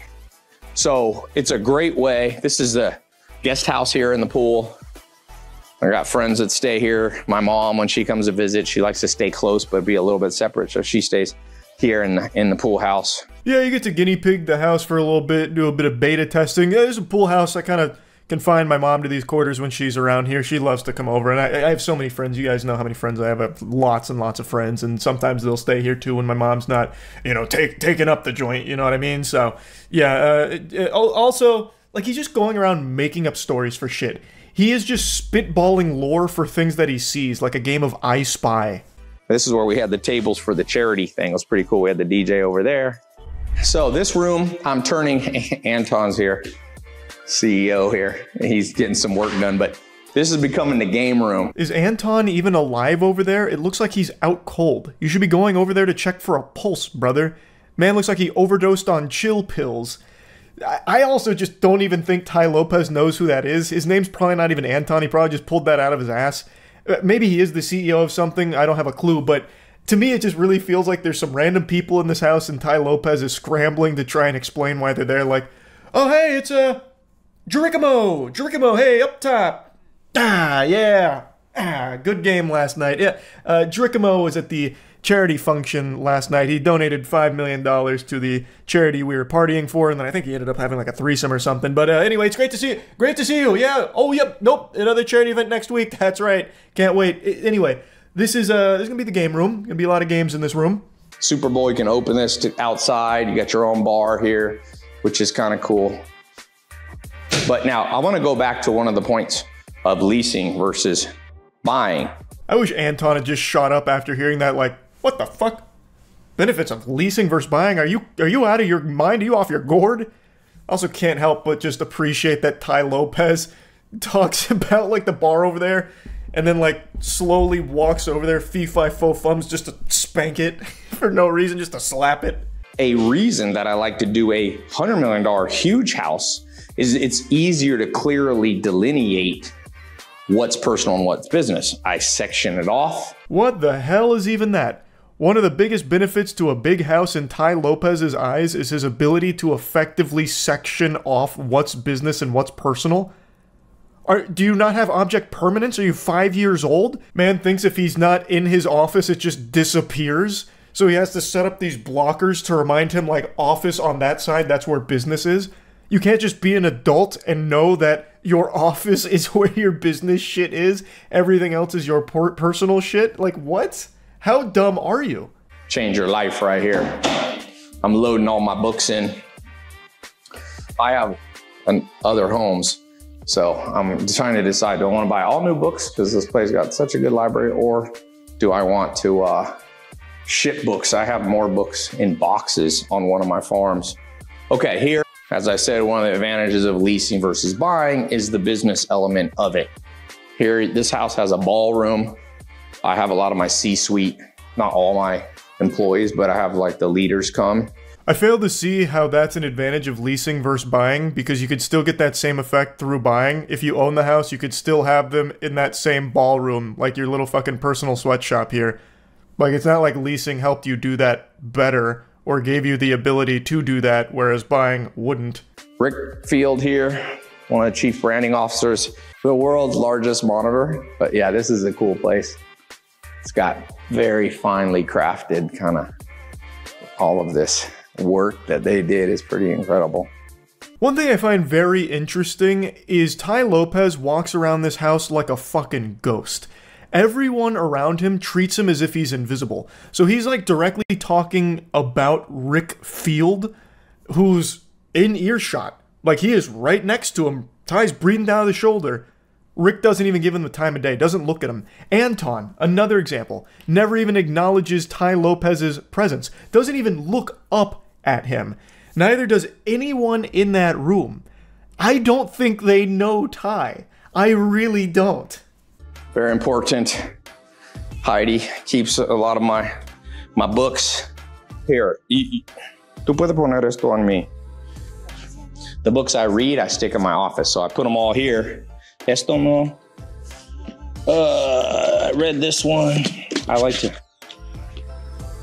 So it's a great way. This is the guest house here in the pool. I got friends that stay here. My mom, when she comes to visit, she likes to stay close but be a little bit separate, so she stays here in the pool house. Yeah, you get to guinea pig the house for a little bit, do a bit of beta testing. Yeah, there's a pool house. I kind of confine my mom to these quarters when she's around here. She loves to come over, and I have so many friends. You guys know how many friends I have. I have lots and lots of friends, and sometimes they'll stay here too when my mom's not, taking up the joint, you know what I mean? So, yeah, also, like, he's just going around making up stories for shit. He is just spitballing lore for things that he sees, like a game of I Spy. This is where we had the tables for the charity thing. It was pretty cool. We had the DJ over there. So this room, I'm turning, Anton's here, CEO here. He's getting some work done, but this is becoming the game room. Is Anton even alive over there? It looks like he's out cold. You should be going over there to check for a pulse, brother. Man looks like he overdosed on chill pills. I also just don't even think Tai Lopez knows who that is. His name's probably not even Anton. He probably just pulled that out of his ass. Maybe he is the CEO of something. I don't have a clue. But to me, it just really feels like there's some random people in this house and Tai Lopez is scrambling to try and explain why they're there. Like, oh, hey, it's Geronimo. Geronimo, hey, up top. Yeah. Good game last night. Yeah, Geronimo was at the charity function last night. He donated $5 million to the charity we were partying for, and then I think he ended up having like a threesome or something. But anyway, it's great to see you. Great to see you. Yeah. Oh, yep. Nope. Another charity event next week. That's right. Can't wait. Anyway, this is gonna be the game room. Gonna be a lot of games in this room. Super Bowl, you can open this to outside. You got your own bar here, which is kind of cool. But now I want to go back to one of the points of leasing versus buying. I wish Anton had just shot up after hearing that. Like, what the fuck? Benefits of leasing versus buying? Are you out of your mind? Are you off your gourd? I also can't help but just appreciate that Ty Lopez talks about like the bar over there and then like slowly walks over there, fee-fi faux thumbs, just to spank it for no reason, just to slap it. A reason that I like to do a $100 million huge house is it's easier to clearly delineate what's personal and what's business. I section it off. What the hell is even that? One of the biggest benefits to a big house in Ty Lopez's eyes is his ability to effectively section off what's business and what's personal. Do you not have object permanence? Are you 5 years old? Man thinks if he's not in his office, it just disappears. So he has to set up these blockers to remind him, like, office on that side, that's where business is. You can't just be an adult and know that your office is where your business shit is. Everything else is your personal shit. Like, what? How dumb are you? Change your life right here. I'm loading all my books in. I have other homes, so I'm trying to decide, do I want to buy all new books because this place got such a good library, or do I want to ship books? I have more books in boxes on one of my farms. Okay, here, as I said, one of the advantages of leasing versus buying is the business element of it. Here, this house has a ballroom. I have a lot of my C-suite, not all my employees, but I have like the leaders come. I fail to see how that's an advantage of leasing versus buying, because you could still get that same effect through buying. If you own the house, you could still have them in that same ballroom, like your little fucking personal sweatshop here. Like, it's not like leasing helped you do that better or gave you the ability to do that, whereas buying wouldn't. Rick Field here, one of the chief branding officers, the world's largest monitor. But yeah, this is a cool place. It's got very finely crafted kind of all of this work that they did is pretty incredible. One thing I find very interesting is Ty Lopez walks around this house like a fucking ghost. Everyone around him treats him as if he's invisible. So he's like directly talking about Rick Field, who's in earshot. Like, he is right next to him. Ty's breathing down his shoulder. Rick doesn't even give him the time of day, doesn't look at him. Anton, another example, never even acknowledges Ty Lopez's presence, doesn't even look up at him. Neither does anyone in that room. I don't think they know Ty. I really don't. Very important. Heidi keeps a lot of my books. Here, tú puedes poner esto on mí. The books I read, I stick in my office, so I put them all here. Esto no. I read this one. I like to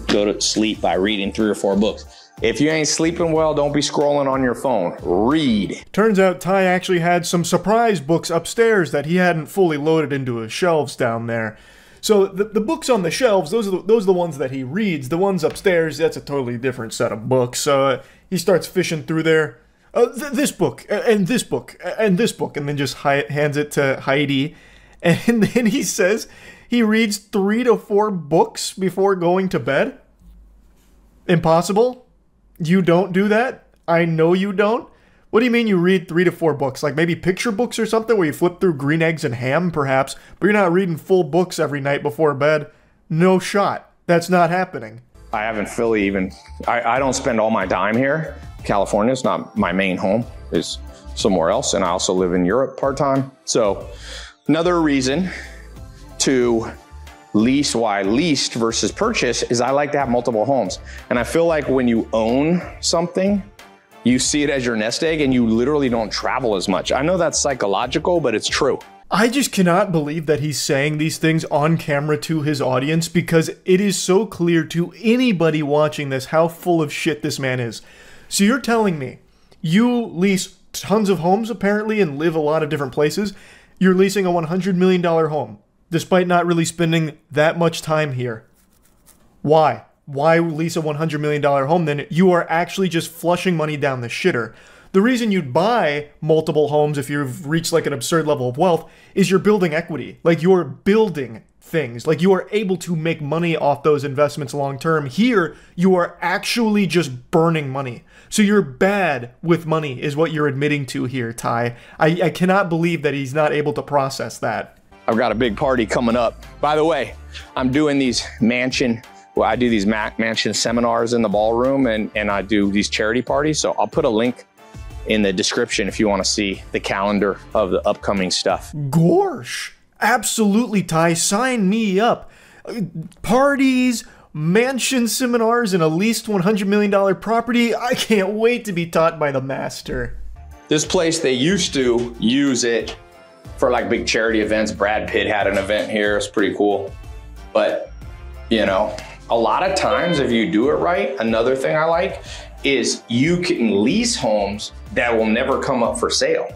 go to sleep by reading 3 or 4 books. If you ain't sleeping well, don't be scrolling on your phone. Read. Turns out Ty actually had some surprise books upstairs that he hadn't fully loaded into his shelves down there. So the books on the shelves, those are the ones that he reads. The ones upstairs, that's a totally different set of books. So he starts fishing through there. This book, and this book, and this book, and then just hands it to Heidi. And then he says he reads 3 to 4 books before going to bed. Impossible? You don't do that? I know you don't. What do you mean you read 3 to 4 books? Like maybe picture books or something where you flip through Green Eggs and Ham, perhaps, but you're not reading full books every night before bed. No shot. That's not happening. I haven't fully even, I don't spend all my time here. California is not my main home, it's somewhere else. And I also live in Europe part-time. So another reason to lease, why leased versus purchase, is I like to have multiple homes. And I feel like when you own something, you see it as your nest egg and you literally don't travel as much. I know that's psychological, but it's true. I just cannot believe that he's saying these things on camera to his audience, because it is so clear to anybody watching this how full of shit this man is. So you're telling me you lease tons of homes apparently and live a lot of different places. You're leasing a $100 million home despite not really spending that much time here. Why? Why lease a $100 million home then? You are actually just flushing money down the shitter. The reason you'd buy multiple homes if you've reached like an absurd level of wealth is you're building equity. Like you're building things. Like you are able to make money off those investments long term. Here, you are actually just burning money. So you're bad with money is what you're admitting to here, Ty. I cannot believe that he's not able to process that. I've got a big party coming up. By the way, I'm doing these mansion seminars in the ballroom and I do these charity parties. So I'll put a link in the description if you want to see the calendar of the upcoming stuff. Gorsh. Absolutely, Ty. Sign me up. Parties, mansion seminars, and a leased $100 million property. I can't wait to be taught by the master. This place, they used to use it for like big charity events. Brad Pitt had an event here. It's pretty cool. But, you know, a lot of times if you do it right, another thing I like is you can lease homes that will never come up for sale.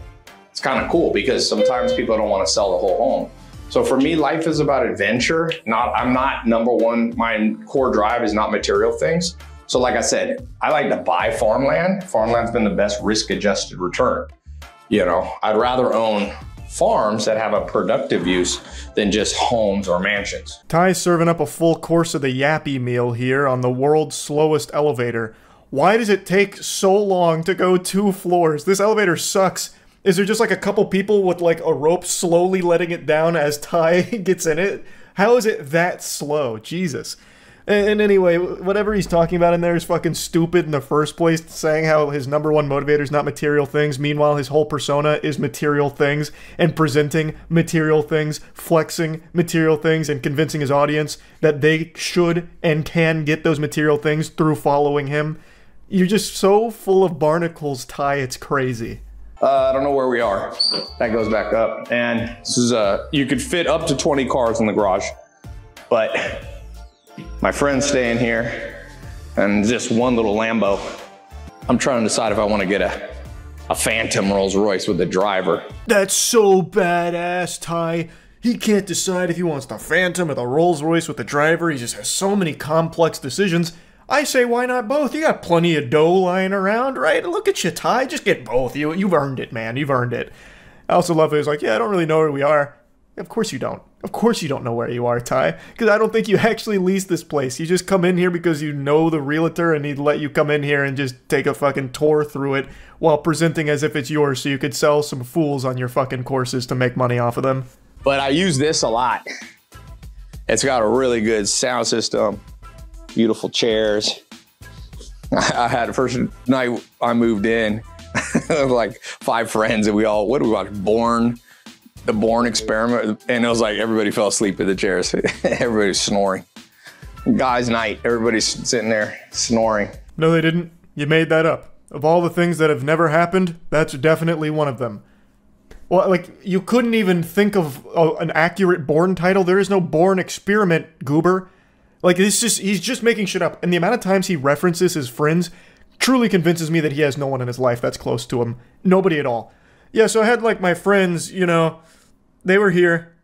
It's kind of cool because sometimes people don't want to sell the whole home. So for me, life is about adventure. I'm not number one, my core drive is not material things. So like I said, I like to buy farmland. Farmland's been the best risk-adjusted return. You know, I'd rather own farms that have a productive use than just homes or mansions. Ty's serving up a full course of the Yappy meal here on the world's slowest elevator. Why does it take so long to go 2 floors? This elevator sucks. Is there just like a couple people with like a rope slowly letting it down as Ty gets in it? How is it that slow? Jesus. And anyway, whatever he's talking about in there is fucking stupid in the first place, saying how his number one motivator is not material things. Meanwhile, his whole persona is material things and presenting material things, flexing material things, and convincing his audience that they should and can get those material things through following him. You're just so full of barnacles, Ty, it's crazy. I don't know where we are. That goes back up. And this is you could fit up to 20 cars in the garage, but my friend's staying here and just one little Lambo. I'm trying to decide if I want to get a Phantom Rolls Royce with the driver. That's so badass, Ty. He can't decide if he wants the Phantom or the Rolls Royce with the driver. He just has so many complex decisions. I say, why not both? You got plenty of dough lying around, right? Look at you, Ty. Just get both. You've earned it, man. You've earned it. I also love it. He's like, yeah, I don't really know where we are. Of course you don't. Of course you don't know where you are, Ty. Because I don't think you actually lease this place. You just come in here because you know the realtor and he'd let you come in here and just take a fucking tour through it while presenting as if it's yours so you could sell some fools on your fucking courses to make money off of them. But I use this a lot. It's got a really good sound system. Beautiful chairs. I had the first night I moved in, like 5 friends, and we all, what do we watch? The Bourne Experiment, and it was like everybody fell asleep in the chairs. Everybody's snoring. Guys' night, everybody's sitting there snoring. No, they didn't. You made that up. Of all the things that have never happened, that's definitely one of them. Well, like, you couldn't even think of an accurate Bourne title. There is no Bourne Experiment, goober. Like, he's just making shit up. And the amount of times he references his friends truly convinces me that he has no one in his life that's close to him. Nobody at all. Yeah, so I had, like, my friends, you know, they were here.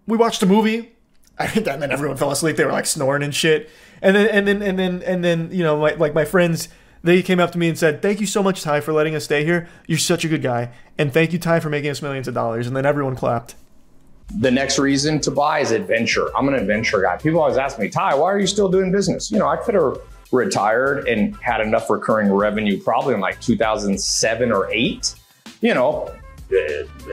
We watched a movie. And then everyone fell asleep. They were, like, snoring and shit. And then, you know, my friends, they came up to me and said, thank you so much, Ty, for letting us stay here. You're such a good guy. And thank you, Ty, for making us millions of dollars. And then everyone clapped. The next reason to buy is adventure. I'm an adventure guy. People always ask me, Ty, why are you still doing business? You know, I could have retired and had enough recurring revenue probably in like 2007 or 8. You know,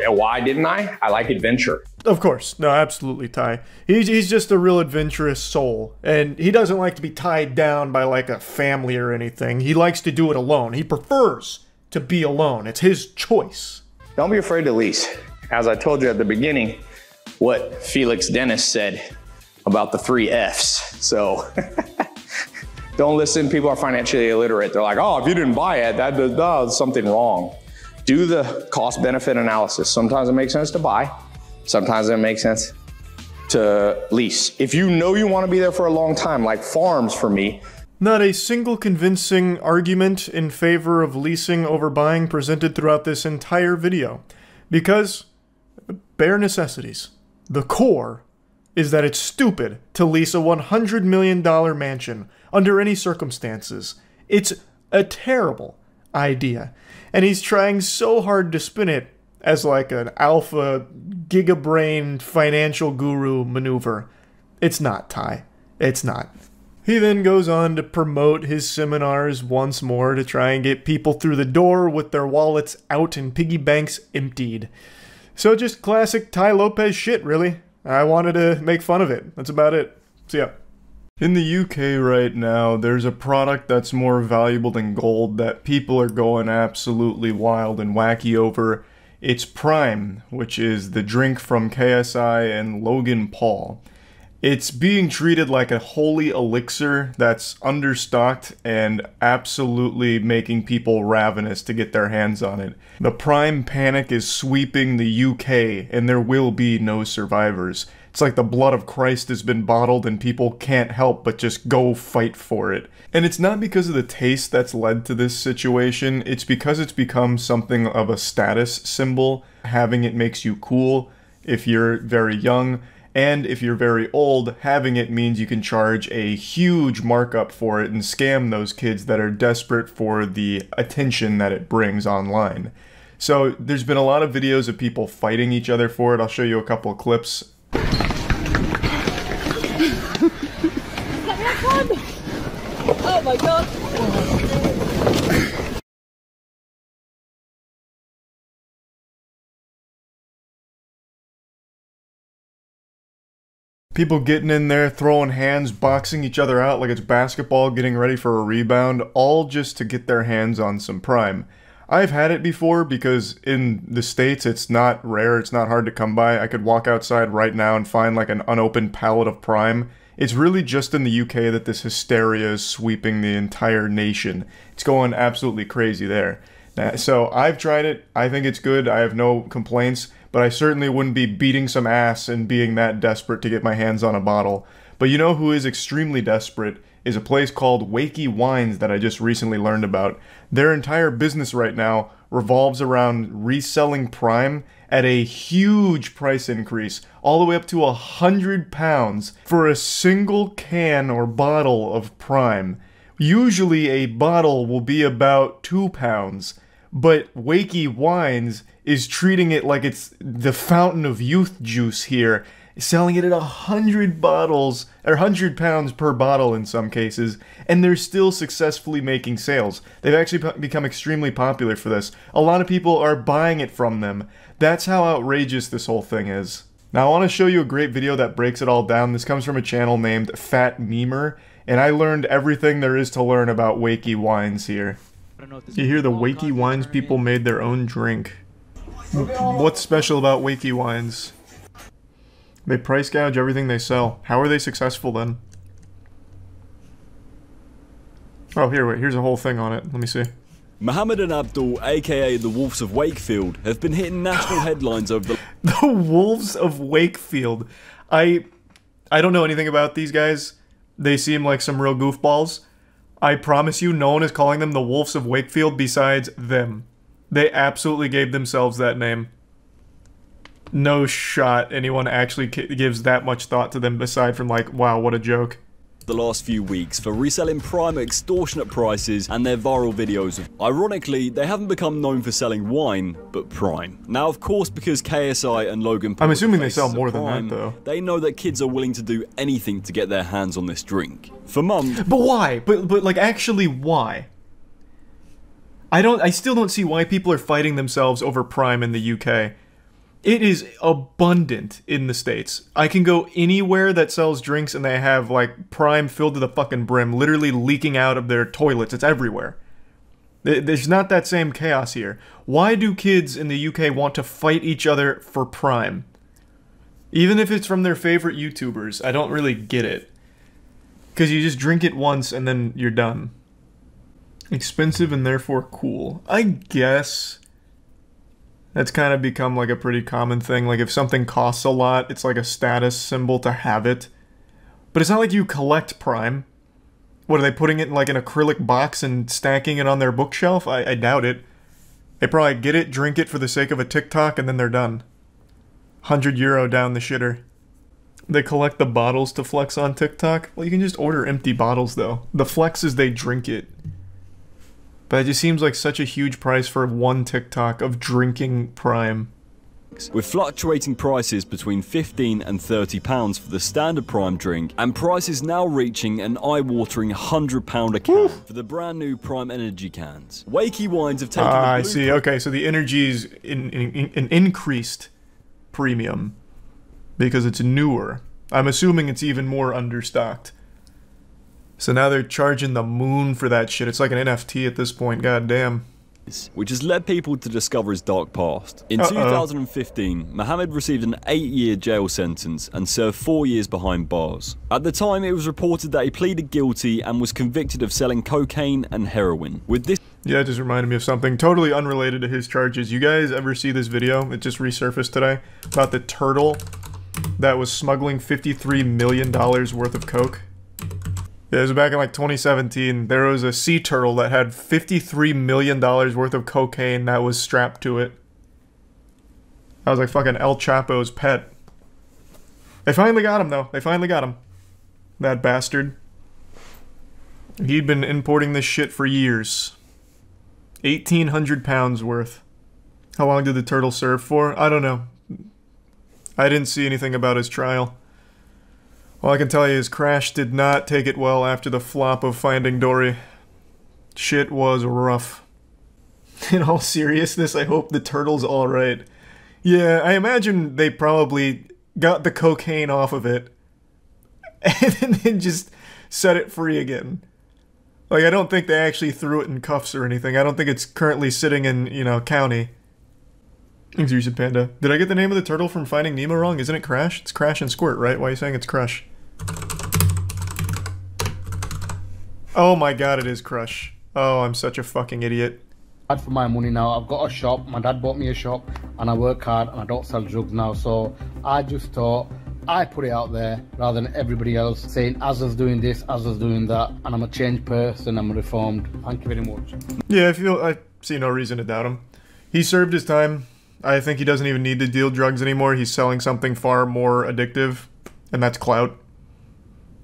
why didn't I? I like adventure. Of course. No, absolutely, Ty. He's just a real adventurous soul. And he doesn't like to be tied down by like a family or anything. He likes to do it alone. He prefers to be alone. It's his choice. Don't be afraid to lease. As I told you at the beginning, what Felix Dennis said about the 3 Fs. So don't listen. People are financially illiterate. They're like, oh, if you didn't buy it, that's something wrong. Do the cost benefit analysis. Sometimes it makes sense to buy. Sometimes it makes sense to lease. If you know you want to be there for a long time, like farms for me. Not a single convincing argument in favor of leasing over buying presented throughout this entire video. Because bare necessities. The core is that it's stupid to lease a $100 million mansion under any circumstances. It's a terrible idea. And he's trying so hard to spin it as like an alpha, gigabrain financial guru maneuver. It's not, Ty. It's not. He then goes on to promote his seminars once more to try and get people through the door with their wallets out and piggy banks emptied. So just classic Ty Lopez shit, really. I wanted to make fun of it. That's about it. See ya. In the UK right now, there's a product that's more valuable than gold that people are going absolutely wild and wacky over. It's Prime, which is the drink from KSI and Logan Paul. It's being treated like a holy elixir that's understocked and absolutely making people ravenous to get their hands on it. The Prime panic is sweeping the UK, and there will be no survivors. It's like the blood of Christ has been bottled and people can't help but just go fight for it. And it's not because of the taste that's led to this situation, it's because it's become something of a status symbol. Having it makes you cool if you're very young, and if you're very old, having it means you can charge a huge markup for it and scam those kids that are desperate for the attention that it brings online. So there's been a lot of videos of people fighting each other for it. I'll show you a couple of clips. Oh my god! People getting in there, throwing hands, boxing each other out like it's basketball, getting ready for a rebound, all just to get their hands on some Prime. I've had it before because in the States it's not rare, it's not hard to come by. I could walk outside right now and find like an unopened pallet of Prime. It's really just in the UK that this hysteria is sweeping the entire nation. It's going absolutely crazy there. So I've tried it, I think it's good, I have no complaints, but I certainly wouldn't be beating some ass and being that desperate to get my hands on a bottle. But you know who is extremely desperate is a place called Wakey Wines that I just recently learned about. Their entire business right now revolves around reselling Prime at a huge price increase, all the way up to £100 for a single can or bottle of Prime. Usually a bottle will be about £2, but Wakey Wines is treating it like it's the fountain of youth juice here, selling it at 100 bottles, or £100 per bottle in some cases, and they're still successfully making sales. They've actually become extremely popular for this. A lot of people are buying it from them. That's how outrageous this whole thing is. Now I want to show you a great video that breaks it all down. This comes from a channel named Fat Memer, and I learned everything there is to learn about Wakey Wines here. You hear the Wakey Wines people made their own drink. What's special about Wakey Wines? They price gouge everything they sell. How are they successful then? Oh, here's a whole thing on it. Let me see. Mohammed and Abdul, aka the Wolves of Wakefield, have been hitting national headlines over the... The Wolves of Wakefield. I don't know anything about these guys. They seem like some real goofballs. I promise you, no one is calling them the Wolves of Wakefield besides them. They absolutely gave themselves that name. No shot anyone actually gives that much thought to them aside from like, wow, what a joke. The last few weeks for reselling Prime at extortionate prices and their viral videos. Ironically, they haven't become known for selling wine, but Prime. Now, of course, because KSI and Logan Paul, I'm assuming they sell more than that, though. They know that kids are willing to do anything to get their hands on this drink. For months. But why? But like, actually, why? I still don't see why people are fighting themselves over Prime in the UK. It is abundant in the States. I can go anywhere that sells drinks and they have, like, Prime filled to the fucking brim, literally leaking out of their toilets. It's everywhere. There's not that same chaos here. Why do kids in the UK want to fight each other for Prime? Even if it's from their favorite YouTubers, I don't really get it. Because you just drink it once and then you're done. Expensive and therefore cool. I guess... That's kind of become like a pretty common thing. Like if something costs a lot, it's like a status symbol to have it. But it's not like you collect Prime. What, are they putting it in like an acrylic box and stacking it on their bookshelf? I doubt it. They probably get it, drink it for the sake of a TikTok, and then they're done. €100 down the shitter. They collect the bottles to flex on TikTok? Well, you can just order empty bottles though. The flex is they drink it. But it just seems like such a huge price for one TikTok of drinking Prime. With fluctuating prices between £15 and £30 for the standard Prime drink, and prices now reaching an eye-watering £100 a can for the brand new Prime Energy cans. Wakey Wines have taken the I see, okay, so the energy's an increased premium because it's newer. I'm assuming it's even more understocked. So now they're charging the moon for that shit. It's like an NFT at this point, goddamn. Which has led people to discover his dark past. In 2015, Mohammed received an 8-year jail sentence and served 4 years behind bars. At the time, it was reported that he pleaded guilty and was convicted of selling cocaine and heroin. With this... Yeah, it just reminded me of something totally unrelated to his charges. You guys ever see this video? It just resurfaced today about the turtle that was smuggling $53 million worth of coke. Yeah, it was back in like 2017. There was a sea turtle that had $53 million worth of cocaine that was strapped to it. That was like fucking El Chapo's pet. They finally got him though. They finally got him. That bastard. He'd been importing this shit for years. 1,800 pounds worth. How long did the turtle serve for? I don't know. I didn't see anything about his trial. All I can tell you is Crash did not take it well after the flop of Finding Dory. Shit was rough. In all seriousness, I hope the turtle's alright. Yeah, I imagine they probably got the cocaine off of it and then just set it free again. Like, I don't think they actually threw it in cuffs or anything. I don't think it's currently sitting in, you know, county. Thanks, Recent Panda. Did I get the name of the turtle from Finding Nemo wrong? Isn't it Crash? It's Crash and Squirt, right? Why are you saying it's Crush? Oh my god, it is Crush. Oh, I'm such a fucking idiot. For my money now, I've got a shop. My dad bought me a shop, and I work hard, and I don't sell drugs now. So I just thought I put it out there rather than everybody else saying Azza's doing this, Azza's doing that, and I'm a changed person. I'm reformed. Thank you very much. Yeah, I see no reason to doubt him. He served his time. I think he doesn't even need to deal drugs anymore. He's selling something far more addictive, and that's clout.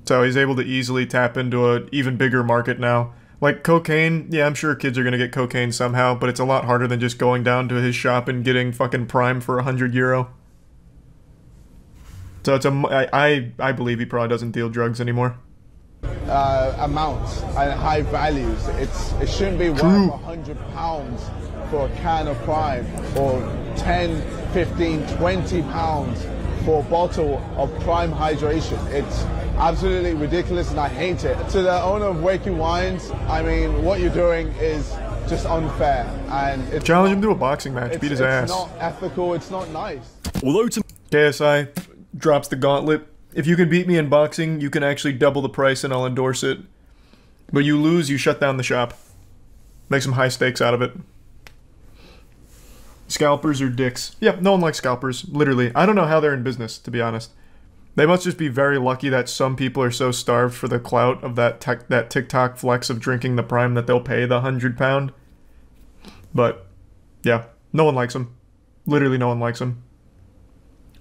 So he's able to easily tap into an even bigger market now. Like cocaine, yeah, I'm sure kids are going to get cocaine somehow, but it's a lot harder than just going down to his shop and getting fucking Prime for €100. So it's I believe he probably doesn't deal drugs anymore. Amounts and high values. It shouldn't be worth £100 for a can of Prime, or 10, 15, 20 pounds for a bottle of Prime hydration. It's absolutely ridiculous and I hate it. To the owner of Wakey Wines, I mean, what you're doing is just unfair, and it's challenge him to a boxing match, beat his ass. It's not ethical, it's not nice. Although to KSI drops the gauntlet. If you can beat me in boxing, you can actually double the price and I'll endorse it. But you lose, you shut down the shop. Make some high stakes out of it. Scalpers are dicks. Yep, no one likes scalpers, literally. I don't know how they're in business, to be honest. They must just be very lucky that some people are so starved for the clout of that TikTok flex of drinking the Prime that they'll pay the £100. But, yeah, no one likes them. Literally no one likes them.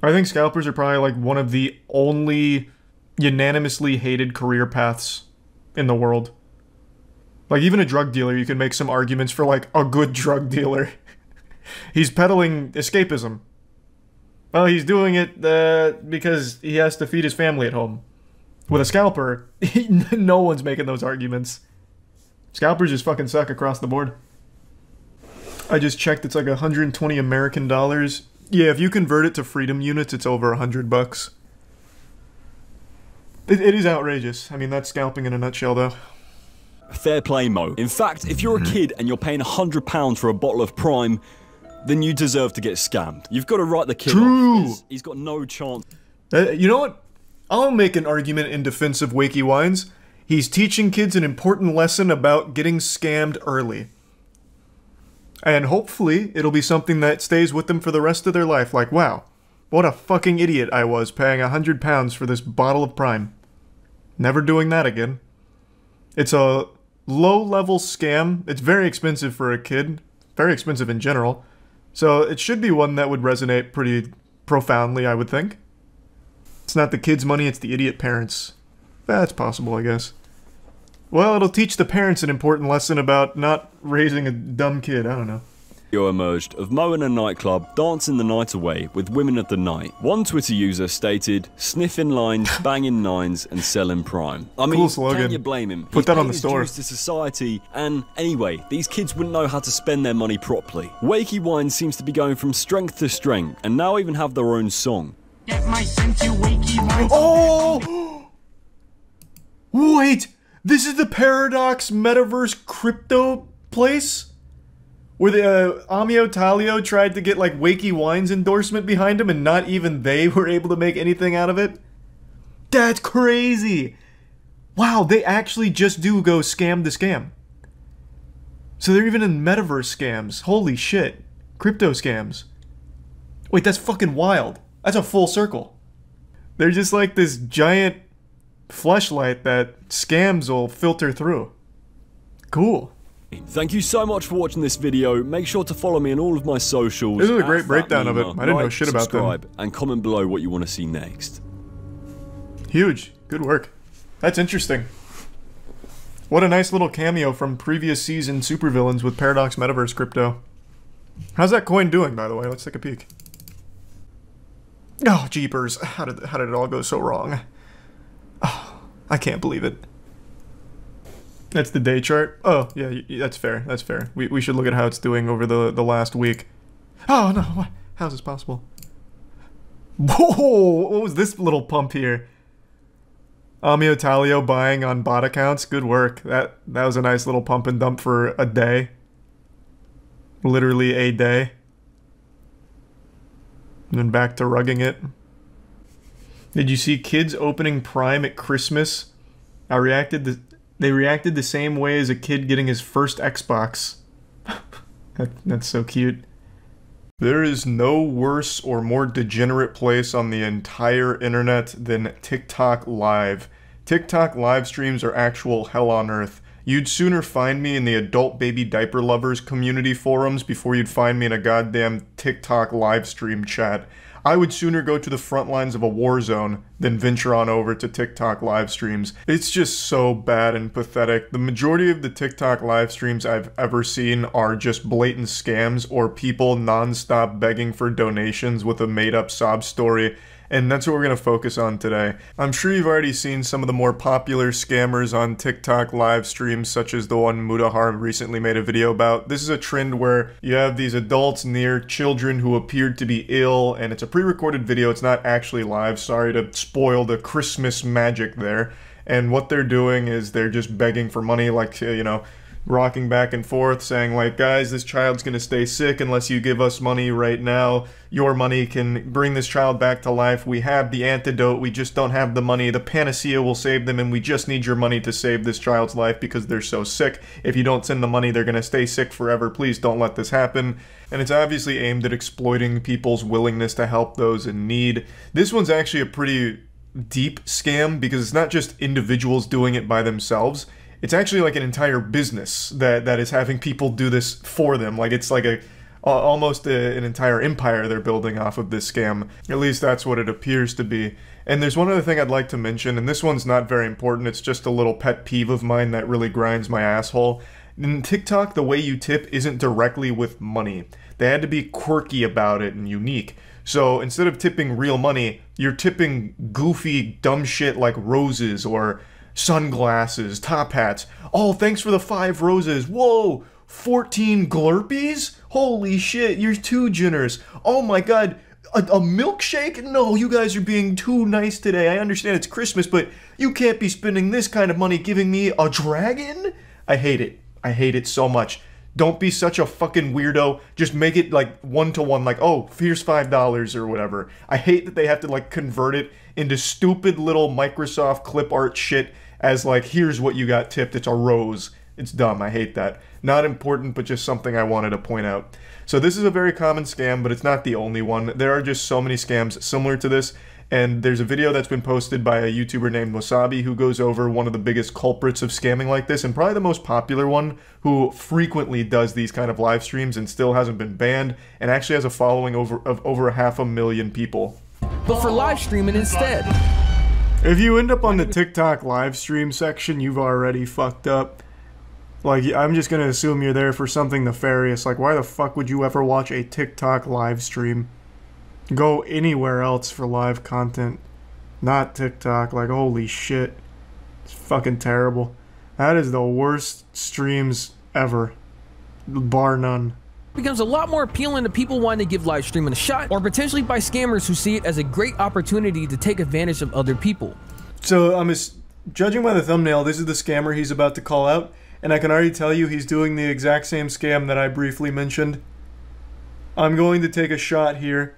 I think scalpers are probably like one of the only unanimously hated career paths in the world. Like, even a drug dealer, you can make some arguments for, like, a good drug dealer. He's peddling escapism. Well, he's doing it because he has to feed his family at home. With a scalper, no one's making those arguments. Scalpers just fucking suck across the board. I just checked, it's like 120 American dollars. Yeah, if you convert it to freedom units, it's over $100. It is outrageous. I mean, that's scalping in a nutshell, though. fair play, Mo. In fact, if you're a kid and you're paying £100 for a bottle of Prime, then you deserve to get scammed. You've got to write the kid off. He's got no chance. You know what? I'll make an argument in defense of Wakey Wines. He's teaching kids an important lesson about getting scammed early. And hopefully, it'll be something that stays with them for the rest of their life. Like, wow, what a fucking idiot I was paying £100 for this bottle of Prime. Never doing that again. It's a low-level scam. It's very expensive for a kid. Very expensive in general. So it should be one that would resonate pretty profoundly, I would think. It's not the kid's money, it's the idiot parents. That's possible, I guess. Well, it'll teach the parents an important lesson about not raising a dumb kid. I don't know. Video emerged of Mo in a nightclub dancing the night away with women of the night. One Twitter user stated, "Sniffing lines, banging nines, and selling Prime." I mean, cool slogan. Can you blame him? Put that on the store. He's paid his dues to society, and anyway, these kids wouldn't know how to spend their money properly. Wakey Wines seems to be going from strength to strength, and now even have their own song. Oh! Wait! This is the Paradox Metaverse crypto place? Where the Amio Talio tried to get like Wakey Wine's endorsement behind him and not even they were able to make anything out of it? That's crazy! Wow, they actually just do go scam to scam. So they're even in metaverse scams. Holy shit. Crypto scams. Wait, that's fucking wild. That's a full circle. They're just like this giant fleshlight that scams will filter through. Cool. Thank you so much for watching this video. Make sure to follow me on all of my socials. This is a great breakdown of it. I didn't know shit about them. Subscribe and comment below what you want to see next. Huge. Good work. That's interesting. What a nice little cameo from previous season supervillains with Paradox Metaverse crypto. How's that coin doing, by the way? Let's take a peek. Oh, jeepers. How did it all go so wrong? Oh, I can't believe it. That's the day chart? Oh, yeah, that's fair. That's fair. We should look at how it's doing over the last week. Oh, no. What? How's this possible? Whoa! What was this little pump here? Amio Talio buying on bot accounts. Good work. That was a nice little pump and dump for a day. Literally a day. And then back to rugging it. Did you see kids opening Prime at Christmas? They reacted the same way as a kid getting his first Xbox. That's so cute. There is no worse or more degenerate place on the entire internet than TikTok Live. TikTok live streams are actual hell on earth. You'd sooner find me in the adult baby diaper lovers community forums before you'd find me in a goddamn TikTok live stream chat. I would sooner go to the front lines of a war zone than venture on over to TikTok live streams. It's just so bad and pathetic. The majority of the TikTok live streams I've ever seen are just blatant scams or people non-stop begging for donations with a made-up sob story. And that's what we're going to focus on today. I'm sure you've already seen some of the more popular scammers on TikTok live streams, such as the one Mudahar recently made a video about. This is a trend where you have these adults near children who appeared to be ill, and it's a pre-recorded video, it's not actually live. Sorry to spoil the Christmas magic there. And what they're doing is they're just begging for money, like, you know, rocking back and forth, saying like, guys, this child's gonna stay sick unless you give us money right now. Your money can bring this child back to life. We have the antidote, we just don't have the money. The panacea will save them, and we just need your money to save this child's life because they're so sick. If you don't send the money, they're gonna stay sick forever. Please don't let this happen. And it's obviously aimed at exploiting people's willingness to help those in need. This one's actually a pretty deep scam because it's not just individuals doing it by themselves. It's actually like an entire business that is having people do this for them. Like it's like almost an entire empire they're building off of this scam. At least that's what it appears to be. And there's one other thing I'd like to mention, and this one's not very important. It's just a little pet peeve of mine that really grinds my asshole. In TikTok, the way you tip isn't directly with money. They had to be quirky about it and unique. So instead of tipping real money, you're tipping goofy, dumb shit like roses or sunglasses, top hats. Oh, thanks for the 5 roses. Whoa, 14 Glurpies? Holy shit, you're too generous. Oh my god, a milkshake? No, you guys are being too nice today. I understand it's Christmas, but you can't be spending this kind of money giving me a dragon? I hate it. I hate it so much. Don't be such a fucking weirdo. Just make it like one-to-one, like, oh, here's $5 or whatever. I hate that they have to like convert it into stupid little Microsoft clip art shit as like, here's what you got tipped, it's a rose. It's dumb, I hate that. Not important, but just something I wanted to point out. So this is a very common scam, but it's not the only one. There are just so many scams similar to this, and there's a video that's been posted by a YouTuber named Wasabi who goes over one of the biggest culprits of scamming like this, and probably the most popular one, who frequently does these kind of live streams and still hasn't been banned, and actually has a following of over 500,000 people. But for live streaming instead. If you end up on the TikTok live stream section, you've already fucked up. Like, I'm just gonna assume you're there for something nefarious. Like, why the fuck would you ever watch a TikTok live stream? Go anywhere else for live content. Not TikTok. Like, holy shit. It's fucking terrible. That is the worst streams ever. Bar none. Becomes a lot more appealing to people wanting to give live streaming a shot, or potentially by scammers who see it as a great opportunity to take advantage of other people. So judging by the thumbnail, this is the scammer he's about to call out, and I can already tell you he's doing the exact same scam that I briefly mentioned. I'm going to take a shot here,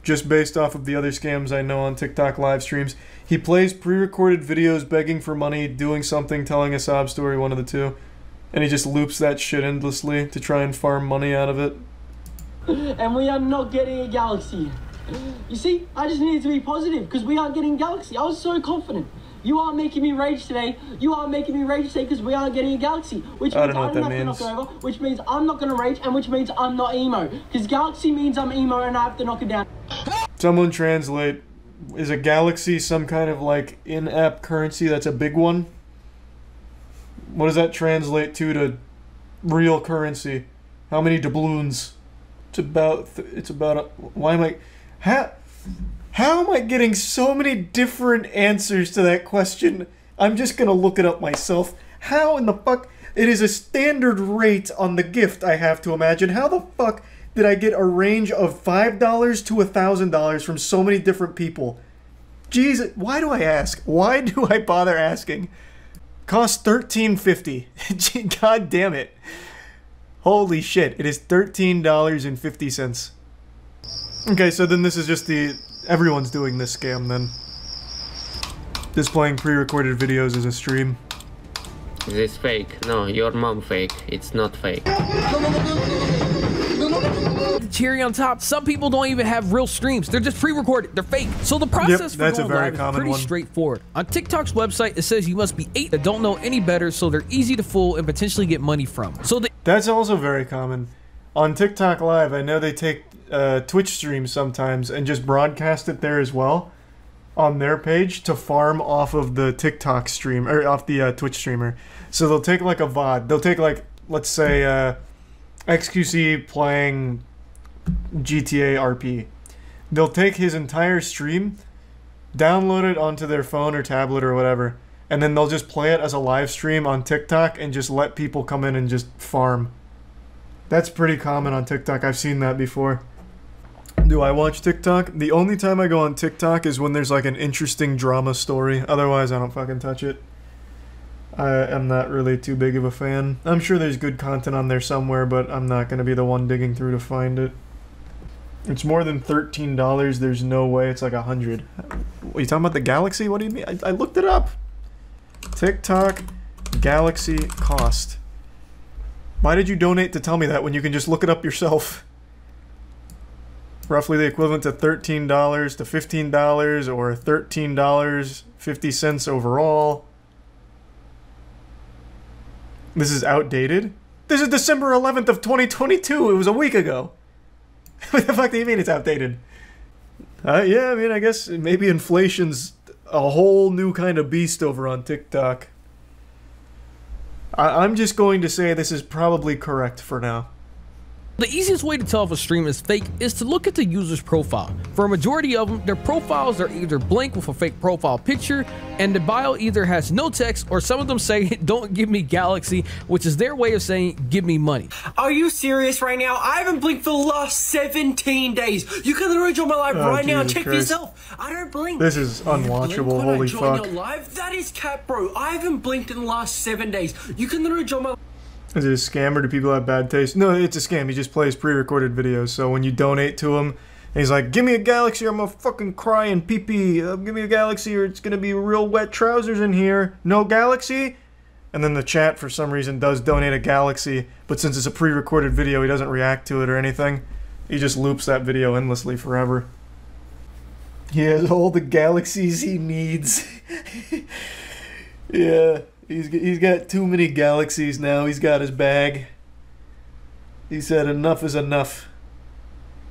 just based off of the other scams I know on TikTok live streams. He plays pre-recorded videos begging for money, doing something, telling a sob story, one of the two, and he just loops that shit endlessly to try and farm money out of it. And we are not getting a galaxy. You see, I just needed to be positive because we aren't getting galaxy. I was so confident. You are making me rage today. You are making me rage today because we aren't getting a galaxy. Which means I don't have to knock it over, which means I'm not going to rage, and which means I'm not emo. Because galaxy means I'm emo and I have to knock it down. Someone translate. Is a galaxy some kind of like in-app currency that's a big one? What does that translate to real currency? How many doubloons? It's about why am I... How am I getting so many different answers to that question? I'm just gonna look it up myself. How in the fuck... It is a standard rate on the gift, I have to imagine. How the fuck did I get a range of $5 to $1,000 from so many different people? Jesus, why do I ask? Why do I bother asking? Costs $13.50. God damn it. Holy shit, it is $13.50. Okay, so then this is just everyone's doing this scam then. Displaying pre-recorded videos as a stream. Is this fake? No, your mom fake. It's not fake. The cherry on top, some people don't even have real streams. They're just pre-recorded. They're fake. So the process for going live is pretty straightforward. On TikTok's website, it says you must be 8 that don't know any better, so they're easy to fool and potentially get money from. That's also very common. On TikTok Live, I know they take Twitch streams sometimes and just broadcast it there as well on their page to farm off of the TikTok stream, or off the Twitch streamer. So they'll take like a VOD. They'll take like, let's say, XQC playing GTA RP. They'll take his entire stream, download it onto their phone or tablet or whatever, and then they'll just play it as a live stream on TikTok and just let people come in and just farm. That's pretty common on TikTok. I've seen that before. Do I watch TikTok? The only time I go on TikTok is when there's like an interesting drama story. Otherwise, I don't fucking touch it. I am not really too big of a fan. I'm sure there's good content on there somewhere, but I'm not going to be the one digging through to find it. It's more than $13. There's no way it's like $100. Are you talking about the Galaxy? What do you mean? I looked it up. TikTok Galaxy cost. Why did you donate to tell me that when you can just look it up yourself? Roughly the equivalent to $13 to $15 or $13.50 overall. This is outdated? This is December 11th of 2022. It was a week ago. What the fuck do you mean it's outdated? Yeah, I mean, I guess maybe inflation's a whole new kind of beast over on TikTok. I'm just going to say this is probably correct for now. The easiest way to tell if a stream is fake is to look at the user's profile. For a majority of them, their profiles are either blank with a fake profile picture, and the bio either has no text, or some of them say, "Don't give me Galaxy," which is their way of saying, "Give me money." Are you serious right now? I haven't blinked for the last 17 days. You can literally join my live right now. Check for yourself. I don't blink. This is unwatchable. Holy fuck. Your live? That is cap, bro. I haven't blinked in the last 7 days. You can literally join my... Is it a scam or do people have bad taste? No, it's a scam. He just plays pre-recorded videos. So when you donate to him, and he's like, "Give me a Galaxy or I'm gonna fucking cry and pee-pee. Give me a Galaxy or it's gonna be real wet trousers in here. No Galaxy?" And then the chat, for some reason, does donate a Galaxy. But since it's a pre-recorded video, he doesn't react to it or anything. He just loops that video endlessly forever. He has all the Galaxies he needs. Yeah. He's got too many Galaxies now. He's got his bag. He said enough is enough.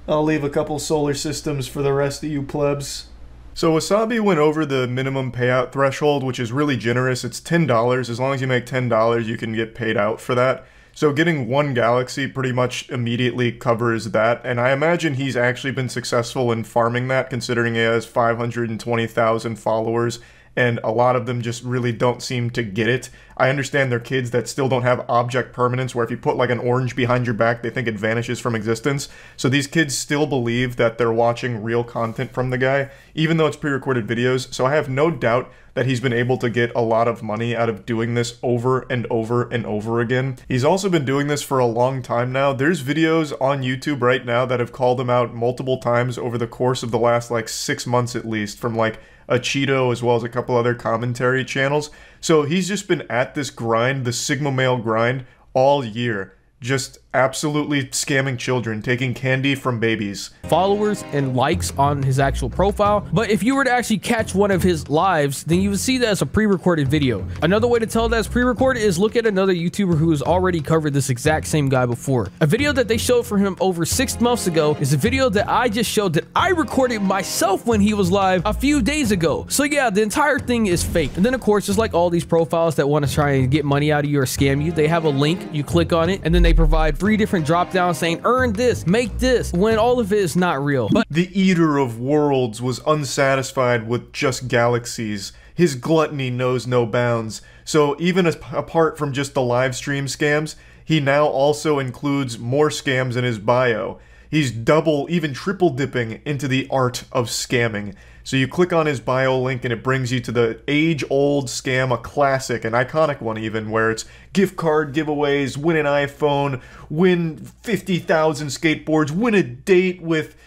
I'll leave a couple solar systems for the rest of you plebs. So Wasabi went over the minimum payout threshold, which is really generous. It's $10. As long as you make $10, you can get paid out for that. So getting one Galaxy pretty much immediately covers that, and I imagine he's actually been successful in farming that, considering he has 520,000 followers and a lot of them just really don't seem to get it. I understand they're kids that still don't have object permanence, where if you put like an orange behind your back, they think it vanishes from existence. So these kids still believe that they're watching real content from the guy, even though it's pre-recorded videos. So I have no doubt that he's been able to get a lot of money out of doing this over and over and over again. He's also been doing this for a long time now. There's videos on YouTube right now that have called him out multiple times over the course of the last like 6 months at least, from like a Cheeto as well as a couple other commentary channels. So he's just been at this grind, the Sigma male grind, all year. Just absolutely scamming children, taking candy from babies. Followers and likes on his actual profile, but if you were to actually catch one of his lives, then you would see that as a pre-recorded video. Another way to tell that it's pre-recorded is look at another YouTuber who has already covered this exact same guy before. A video that they showed for him over 6 months ago is a video that I just showed that I recorded myself when he was live a few days ago. So yeah, the entire thing is fake. And then of course, just like all these profiles that want to try and get money out of you or scam you, they have a link, you click on it, and then they provide 3 different drop downs saying earn this, make this, when all of it is not real. But the eater of worlds was unsatisfied with just galaxies. His gluttony knows no bounds. So even apart from just the live stream scams, he now also includes more scams in his bio. He's double, even triple dipping into the art of scamming. So you click on his bio link and it brings you to the age-old scam, a classic, an iconic one even, where it's gift card giveaways, win an iPhone, win 50,000 skateboards, win a date with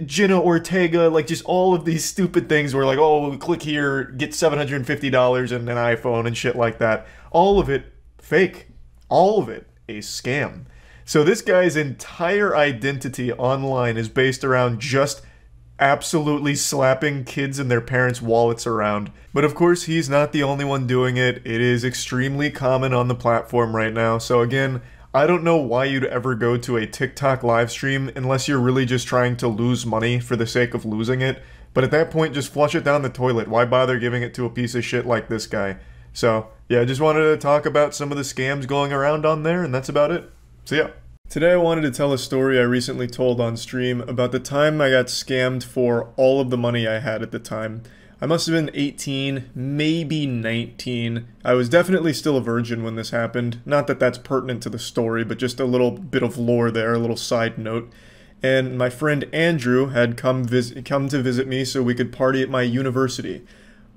Jenna Ortega, like just all of these stupid things where like, oh, click here, get $750 and an iPhone and shit like that. All of it fake. All of it a scam. So this guy's entire identity online is based around just absolutely slapping kids and their parents' wallets around. But of course, he's not the only one doing it. It is extremely common on the platform right now. So again, I don't know why you'd ever go to a TikTok live stream unless you're really just trying to lose money for the sake of losing it. But at that point, just flush it down the toilet. Why bother giving it to a piece of shit like this guy? So yeah, I just wanted to talk about some of the scams going around on there, and that's about it. So yeah. Today I wanted to tell a story I recently told on stream about the time I got scammed for all of the money I had at the time. I must have been 18, maybe 19. I was definitely still a virgin when this happened. Not that that's pertinent to the story, but just a little bit of lore there, a little side note. And my friend Andrew had come to visit me so we could party at my university.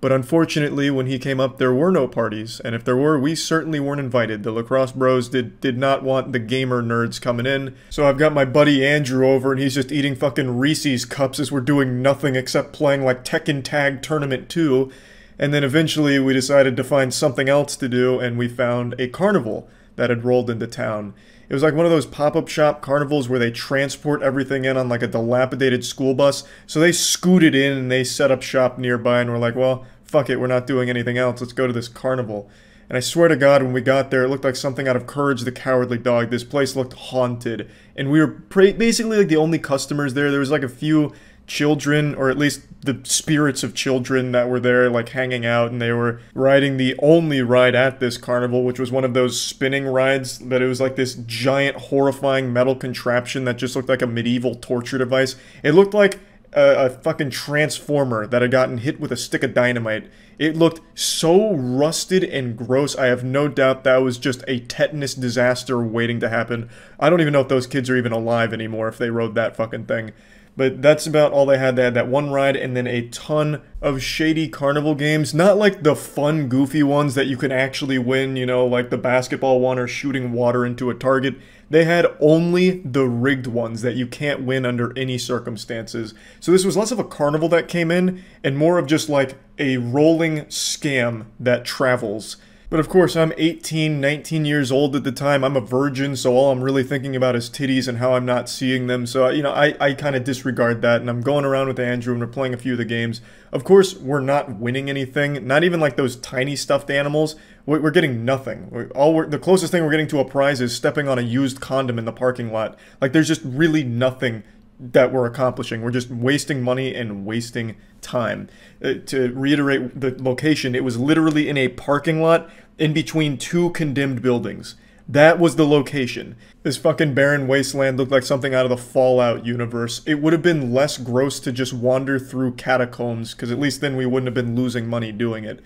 But unfortunately, when he came up, there were no parties, and if there were, we certainly weren't invited. The lacrosse bros did not want the gamer nerds coming in. So I've got my buddy Andrew over, and he's just eating fucking Reese's cups as we're doing nothing except playing like Tekken Tag Tournament 2. And then eventually we decided to find something else to do, and we found a carnival that had rolled into town. It was like one of those pop-up shop carnivals where they transport everything in on like a dilapidated school bus. So they scooted in and they set up shop nearby and were like, well, fuck it, we're not doing anything else. Let's go to this carnival. And I swear to God, when we got there, it looked like something out of Courage the Cowardly Dog. This place looked haunted. And we were basically like the only customers there. There was like a few children, or at least the spirits of children that were there like hanging out, and they were riding the only ride at this carnival, which was one of those spinning rides, but it was like this giant horrifying metal contraption that just looked like a medieval torture device. It looked like a fucking transformer that had gotten hit with a stick of dynamite. It looked so rusted and gross. I have no doubt that was just a tetanus disaster waiting to happen. I don't even know if those kids are even alive anymore if they rode that fucking thing. But that's about all they had. They had that one ride and then a ton of shady carnival games. Not like the fun, goofy ones that you can actually win, you know, like the basketball one or shooting water into a target. They had only the rigged ones that you can't win under any circumstances. So this was less of a carnival that came in and more of just like a rolling scam that travels. But of course, I'm 18, 19 years old at the time. I'm a virgin, so all I'm really thinking about is titties and how I'm not seeing them. So, you know, I kind of disregard that, and I'm going around with Andrew, and we're playing a few of the games. Of course, we're not winning anything, not even like those tiny stuffed animals. We're getting nothing. The closest thing we're getting to a prize is stepping on a used condom in the parking lot. Like, there's just really nothing that we're accomplishing. We're just wasting money and wasting time. To reiterate the location, it was literally in a parking lot in between two condemned buildings. That was the location. This fucking barren wasteland looked like something out of the Fallout universe. It would have been less gross to just wander through catacombs, because at least then we wouldn't have been losing money doing it.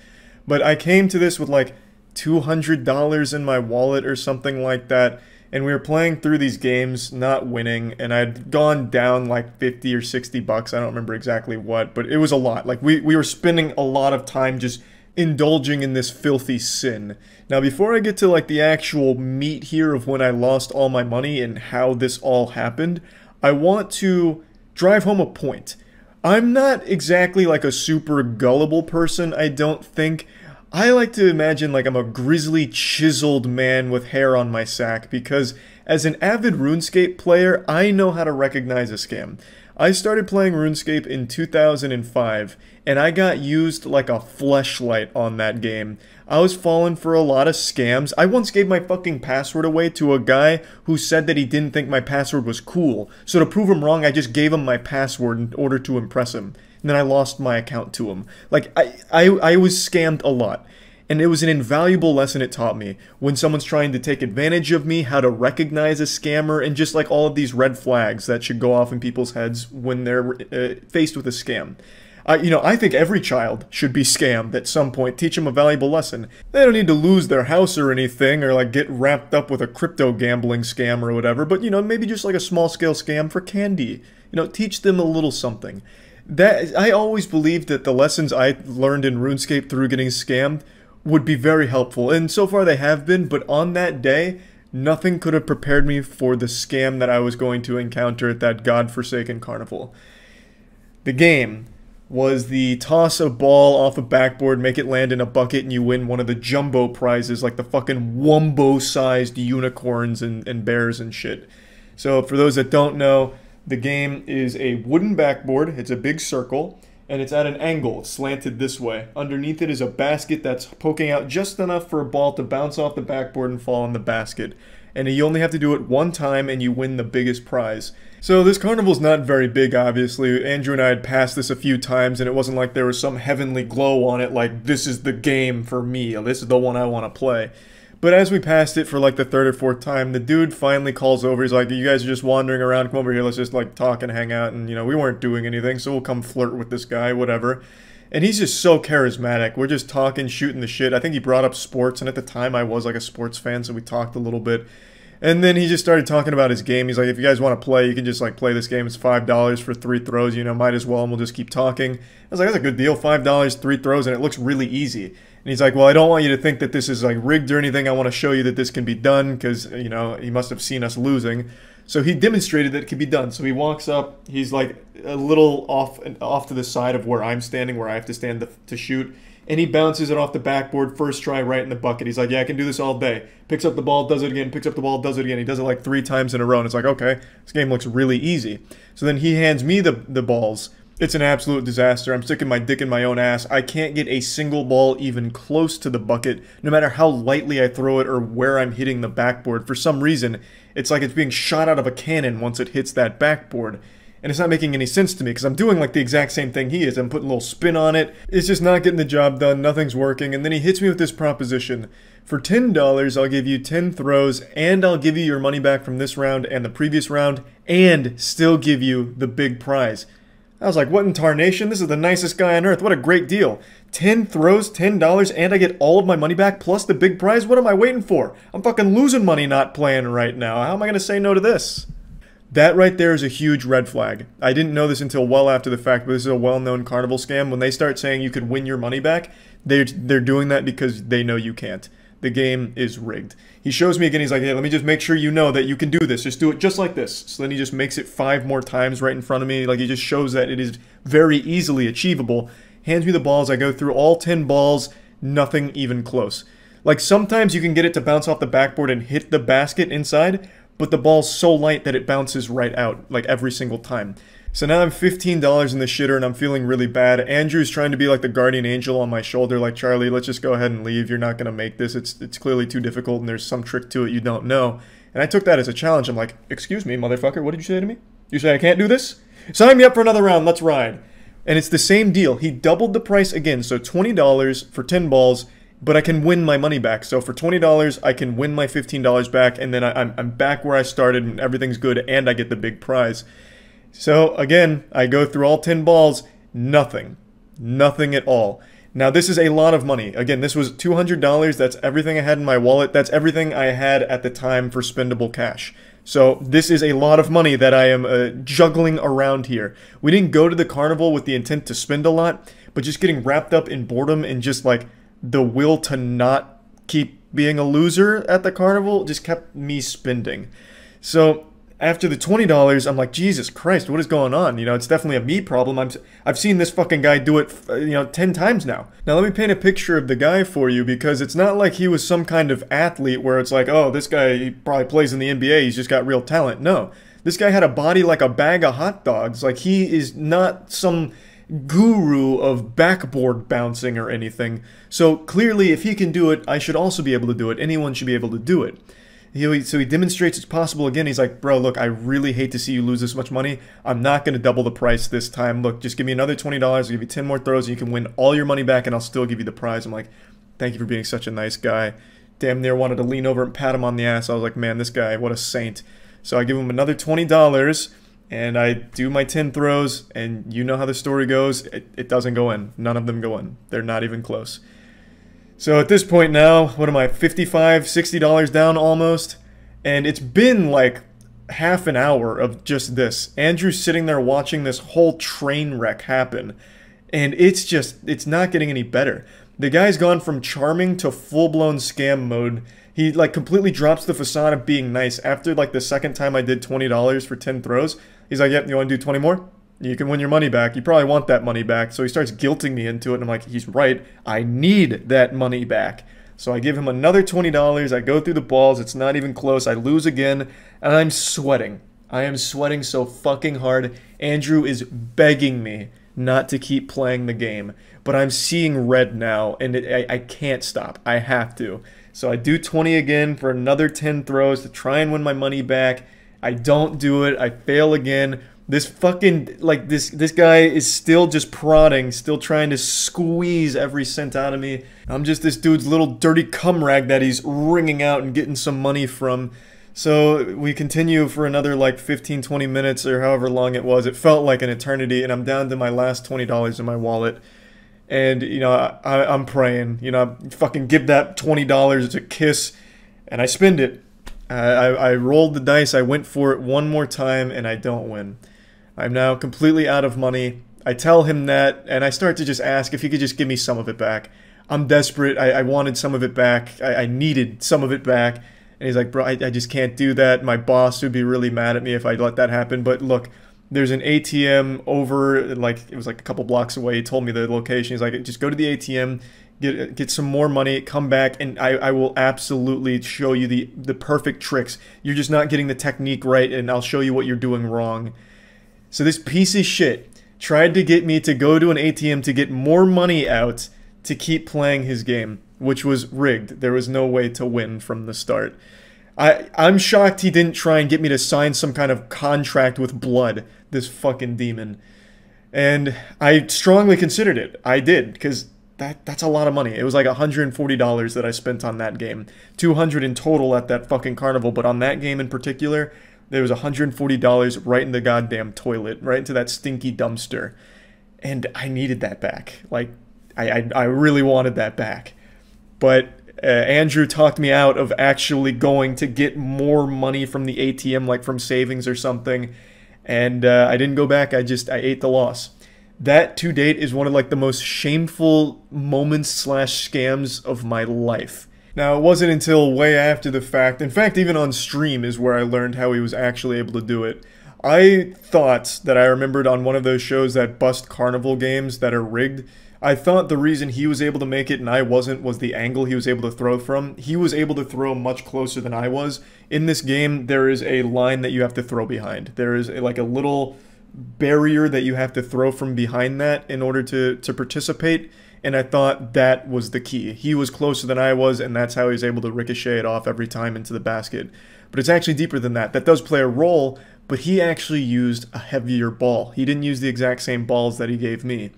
But I came to this with like $200 in my wallet or something like that, and we were playing through these games, not winning, and I'd gone down like 50 or 60 bucks, I don't remember exactly what, but it was a lot. Like, we were spending a lot of time just indulging in this filthy sin. Now, before I get to like the actual meat here of when I lost all my money and how this all happened, I want to drive home a point. I'm not exactly like a super gullible person, I don't think. I like to imagine like I'm a grizzly, chiseled man with hair on my sack, because as an avid RuneScape player, I know how to recognize a scam. I started playing RuneScape in 2005, and I got used like a fleshlight on that game. I was falling for a lot of scams. I once gave my fucking password away to a guy who said that he didn't think my password was cool. So to prove him wrong, I just gave him my password in order to impress him. And then I lost my account to him. Like, I was scammed a lot. And it was an invaluable lesson it taught me. When someone's trying to take advantage of me, how to recognize a scammer, and just like all of these red flags that should go off in people's heads when they're faced with a scam. I think every child should be scammed at some point. Teach them a valuable lesson. They don't need to lose their house or anything, or like get wrapped up with a crypto gambling scam or whatever, but maybe just like a small scale scam for candy. Teach them a little something. That I always believed that the lessons I learned in RuneScape through getting scammed would be very helpful, and so far they have been, but on that day, nothing could have prepared me for the scam that I was going to encounter at that godforsaken carnival. The game was the toss a ball off a backboard, make it land in a bucket, and you win one of the jumbo prizes, like the fucking wumbo-sized unicorns and bears and shit. So for those that don't know, the game is a wooden backboard, it's a big circle, and it's at an angle, it's slanted this way. Underneath it is a basket that's poking out just enough for a ball to bounce off the backboard and fall in the basket. And you only have to do it one time and you win the biggest prize. So this carnival's not very big, obviously. Andrew and I had passed this a few times, and it wasn't like there was some heavenly glow on it, like, this is the game for me, this is the one I want to play. But as we passed it for like the third or fourth time, the dude finally calls over. He's like, you guys are just wandering around, come over here, let's just like talk and hang out. And we weren't doing anything, so we'll come flirt with this guy, whatever. And he's just so charismatic. We're just talking, shooting the shit. I think he brought up sports, and at the time I was like a sports fan, so we talked a little bit. And then he just started talking about his game. He's like, if you guys want to play, you can just like play this game. It's $5 for 3 throws, might as well, and we'll just keep talking. I was like, that's a good deal, $5, 3 throws, and it looks really easy. And he's like, well, I don't want you to think that this is like rigged or anything. I want to show you that this can be done, because, he must have seen us losing. So he demonstrated that it could be done. So he walks up, he's like a little off to the side of where I'm standing, where I have to stand to shoot. And he bounces it off the backboard, first try, right in the bucket. He's like, yeah, I can do this all day. Picks up the ball, does it again, picks up the ball, does it again. He does it like 3 times in a row, and it's like, okay, this game looks really easy. So then he hands me the balls. It's an absolute disaster. I'm sticking my dick in my own ass. I can't get a single ball even close to the bucket, no matter how lightly I throw it or where I'm hitting the backboard. For some reason, it's like it's being shot out of a cannon once it hits that backboard. And it's not making any sense to me, because I'm doing like the exact same thing he is. I'm putting a little spin on it. It's just not getting the job done. Nothing's working. And then he hits me with this proposition. For $10, I'll give you 10 throws, and I'll give you your money back from this round and the previous round, and still give you the big prize. I was like, what in tarnation? This is the nicest guy on earth. What a great deal. 10 throws, $10, and I get all of my money back plus the big prize? What am I waiting for? I'm fucking losing money not playing right now. How am I going to say no to this? That right there is a huge red flag. I didn't know this until well after the fact, but this is a well-known carnival scam. When they start saying you could win your money back, they're doing that because they know you can't. The game is rigged. He shows me again, he's like, hey, let me just make sure you know that you can do this. Just do it just like this. So then he just makes it 5 more times right in front of me. Like, he just shows that it is very easily achievable. Hands me the balls, I go through all 10 balls, nothing even close. Like, sometimes you can get it to bounce off the backboard and hit the basket inside, but the ball's so light that it bounces right out, like every single time. So now I'm $15 in the shitter and I'm feeling really bad. Andrew's trying to be like the guardian angel on my shoulder, like, Charlie, let's just go ahead and leave. You're not going to make this. It's clearly too difficult and there's some trick to it you don't know. And I took that as a challenge. I'm like, excuse me, motherfucker, what did you say to me? You say I can't do this? Sign me up for another round, let's ride. And it's the same deal. He doubled the price again, so $20 for 10 balls, but I can win my money back. So for $20, I can win my $15 back, and then I'm back where I started, and everything's good, and I get the big prize. So again, I go through all 10 balls, nothing. Nothing at all. Now this is a lot of money. Again, this was $200. That's everything I had in my wallet. That's everything I had at the time for spendable cash. So this is a lot of money that I am juggling around here. We didn't go to the carnival with the intent to spend a lot, but just getting wrapped up in boredom and just like the will to not keep being a loser at the carnival just kept me spending. So after the $20, I'm like, Jesus Christ, what is going on? You know, it's definitely a me problem. I've seen this fucking guy do it, 10 times now. Now let me paint a picture of the guy for you, because it's not like he was some kind of athlete where it's like, oh, this guy, he probably plays in the NBA, he's just got real talent. No, this guy had a body like a bag of hot dogs. Like, he is not some guru of backboard bouncing or anything. So clearly, if he can do it, I should also be able to do it. Anyone should be able to do it. So he demonstrates it's possible again. He's like, bro, look, I really hate to see you lose this much money. I'm not going to double the price this time. Look, just give me another $20. I'll give you 10 more throws, and you can win all your money back, and I'll still give you the prize. I'm like, thank you for being such a nice guy. Damn near wanted to lean over and pat him on the ass. I was like, man, this guy, what a saint. So I give him another $20, and I do my 10 throws, and you know how the story goes. It doesn't go in. None of them go in. They're not even close. So at this point now, what am I, $55, $60 down almost? And it's been like half an hour of just this. Andrew's sitting there watching this whole train wreck happen. And it's not getting any better. The guy's gone from charming to full-blown scam mode. He like completely drops the facade of being nice. After like the second time I did $20 for 10 throws, he's like, yep, you want to do 20 more? You can win your money back. You probably want that money back. So he starts guilting me into it, and I'm like, he's right. I need that money back. So I give him another $20. I go through the balls. It's not even close. I lose again, and I'm sweating. I am sweating so fucking hard. Andrew is begging me not to keep playing the game, but I'm seeing red now, and I can't stop. I have to. So I do 20 again for another 10 throws to try and win my money back. I don't do it. I fail again. This fucking, like, this guy is still just prodding, still trying to squeeze every cent out of me. I'm just this dude's little dirty cum rag that he's wringing out and getting some money from. So we continue for another, like, 15, 20 minutes or however long it was. It felt like an eternity, and I'm down to my last $20 in my wallet. And, you know, I'm praying, you know, fucking give that $20 a kiss, and I spend it. I rolled the dice, I went for it one more time, and I don't win. I'm now completely out of money. I tell him that, and I start to just ask if he could just give me some of it back. I'm desperate. I wanted some of it back. I needed some of it back. And he's like, bro, I just can't do that. My boss would be really mad at me if I let that happen. But look, there's an ATM over, like, it was like a couple blocks away. He told me the location. He's like, just go to the ATM, get some more money, come back, and I will absolutely show you the perfect tricks. You're just not getting the technique right, and I'll show you what you're doing wrong. So this piece of shit tried to get me to go to an ATM to get more money out to keep playing his game, which was rigged. There was no way to win from the start. I'm shocked he didn't try and get me to sign some kind of contract with blood, this fucking demon. And I strongly considered it. I did, because that's a lot of money. It was like $140 that I spent on that game. $200 in total at that fucking carnival, but on that game in particular, there was $140 right in the goddamn toilet, right into that stinky dumpster. And I needed that back. Like, I really wanted that back. But Andrew talked me out of actually going to get more money from the ATM, like from savings or something. And I didn't go back. I ate the loss. That, to date, is one of like the most shameful moments / scams of my life. Now, it wasn't until way after the fact, in fact, even on stream is where I learned how he was actually able to do it. I thought that I remembered on one of those shows that bust carnival games that are rigged, I thought the reason he was able to make it and I wasn't was the angle he was able to throw from. He was able to throw much closer than I was. In this game, there is a line that you have to throw behind. There is like a little barrier that you have to throw from behind that in order to participate. And I thought that was the key. He was closer than I was, and that's how he was able to ricochet it off every time into the basket. But it's actually deeper than that. That does play a role, but he actually used a heavier ball. He didn't use the exact same balls that he gave me.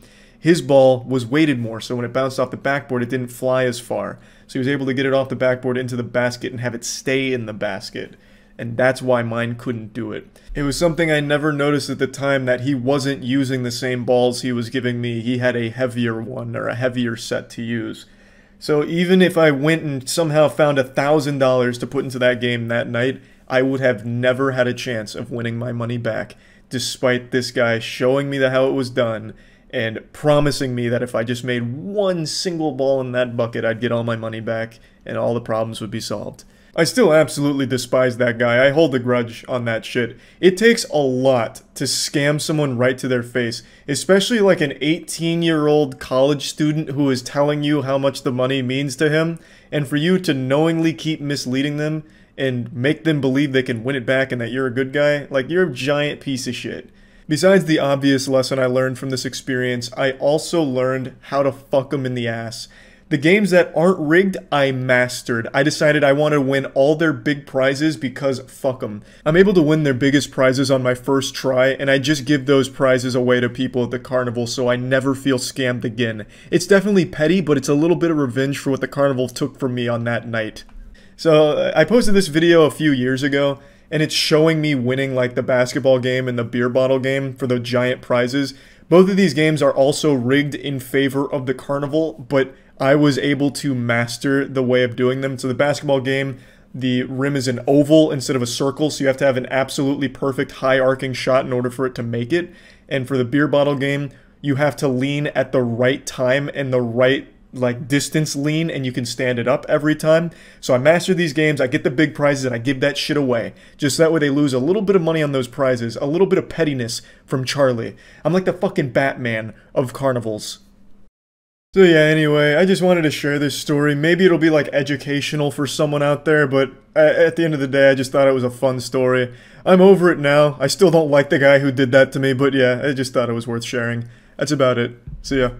his ball was weighted more, so when it bounced off the backboard, it didn't fly as far. So he was able to get it off the backboard into the basket and have it stay in the basket. And that's why mine couldn't do it. It was something I never noticed at the time, that he wasn't using the same balls he was giving me. He had a heavier one, or a heavier set to use. So even if I went and somehow found $1,000 to put into that game that night, I would have never had a chance of winning my money back, despite this guy showing me how it was done and promising me that if I just made one single ball in that bucket, I'd get all my money back and all the problems would be solved. I still absolutely despise that guy. I hold a grudge on that shit. It takes a lot to scam someone right to their face, especially like an 18-year-old college student who is telling you how much the money means to him, and for you to knowingly keep misleading them and make them believe they can win it back and that you're a good guy. Like, you're a giant piece of shit. Besides the obvious lesson I learned from this experience, I also learned how to fuck them in the ass. The games that aren't rigged, I mastered. I decided I wanted to win all their big prizes because fuck them. I'm able to win their biggest prizes on my first try, and I just give those prizes away to people at the carnival so I never feel scammed again. It's definitely petty, but it's a little bit of revenge for what the carnival took from me on that night. So I posted this video a few years ago, and it's showing me winning like the basketball game and the beer bottle game for the giant prizes. Both of these games are also rigged in favor of the carnival, but I was able to master the way of doing them. So the basketball game, the rim is an oval instead of a circle, so you have to have an absolutely perfect high arcing shot in order for it to make it. And for the beer bottle game, you have to lean at the right time and the right like distance lean, and you can stand it up every time. So I master these games, I get the big prizes, and I give that shit away. Just that way they lose a little bit of money on those prizes, a little bit of pettiness from Charlie. I'm like the fucking Batman of carnivals. So yeah, anyway, I just wanted to share this story. Maybe it'll be like educational for someone out there, but at the end of the day, I just thought it was a fun story. I'm over it now. I still don't like the guy who did that to me, but yeah, I just thought it was worth sharing. That's about it. See ya.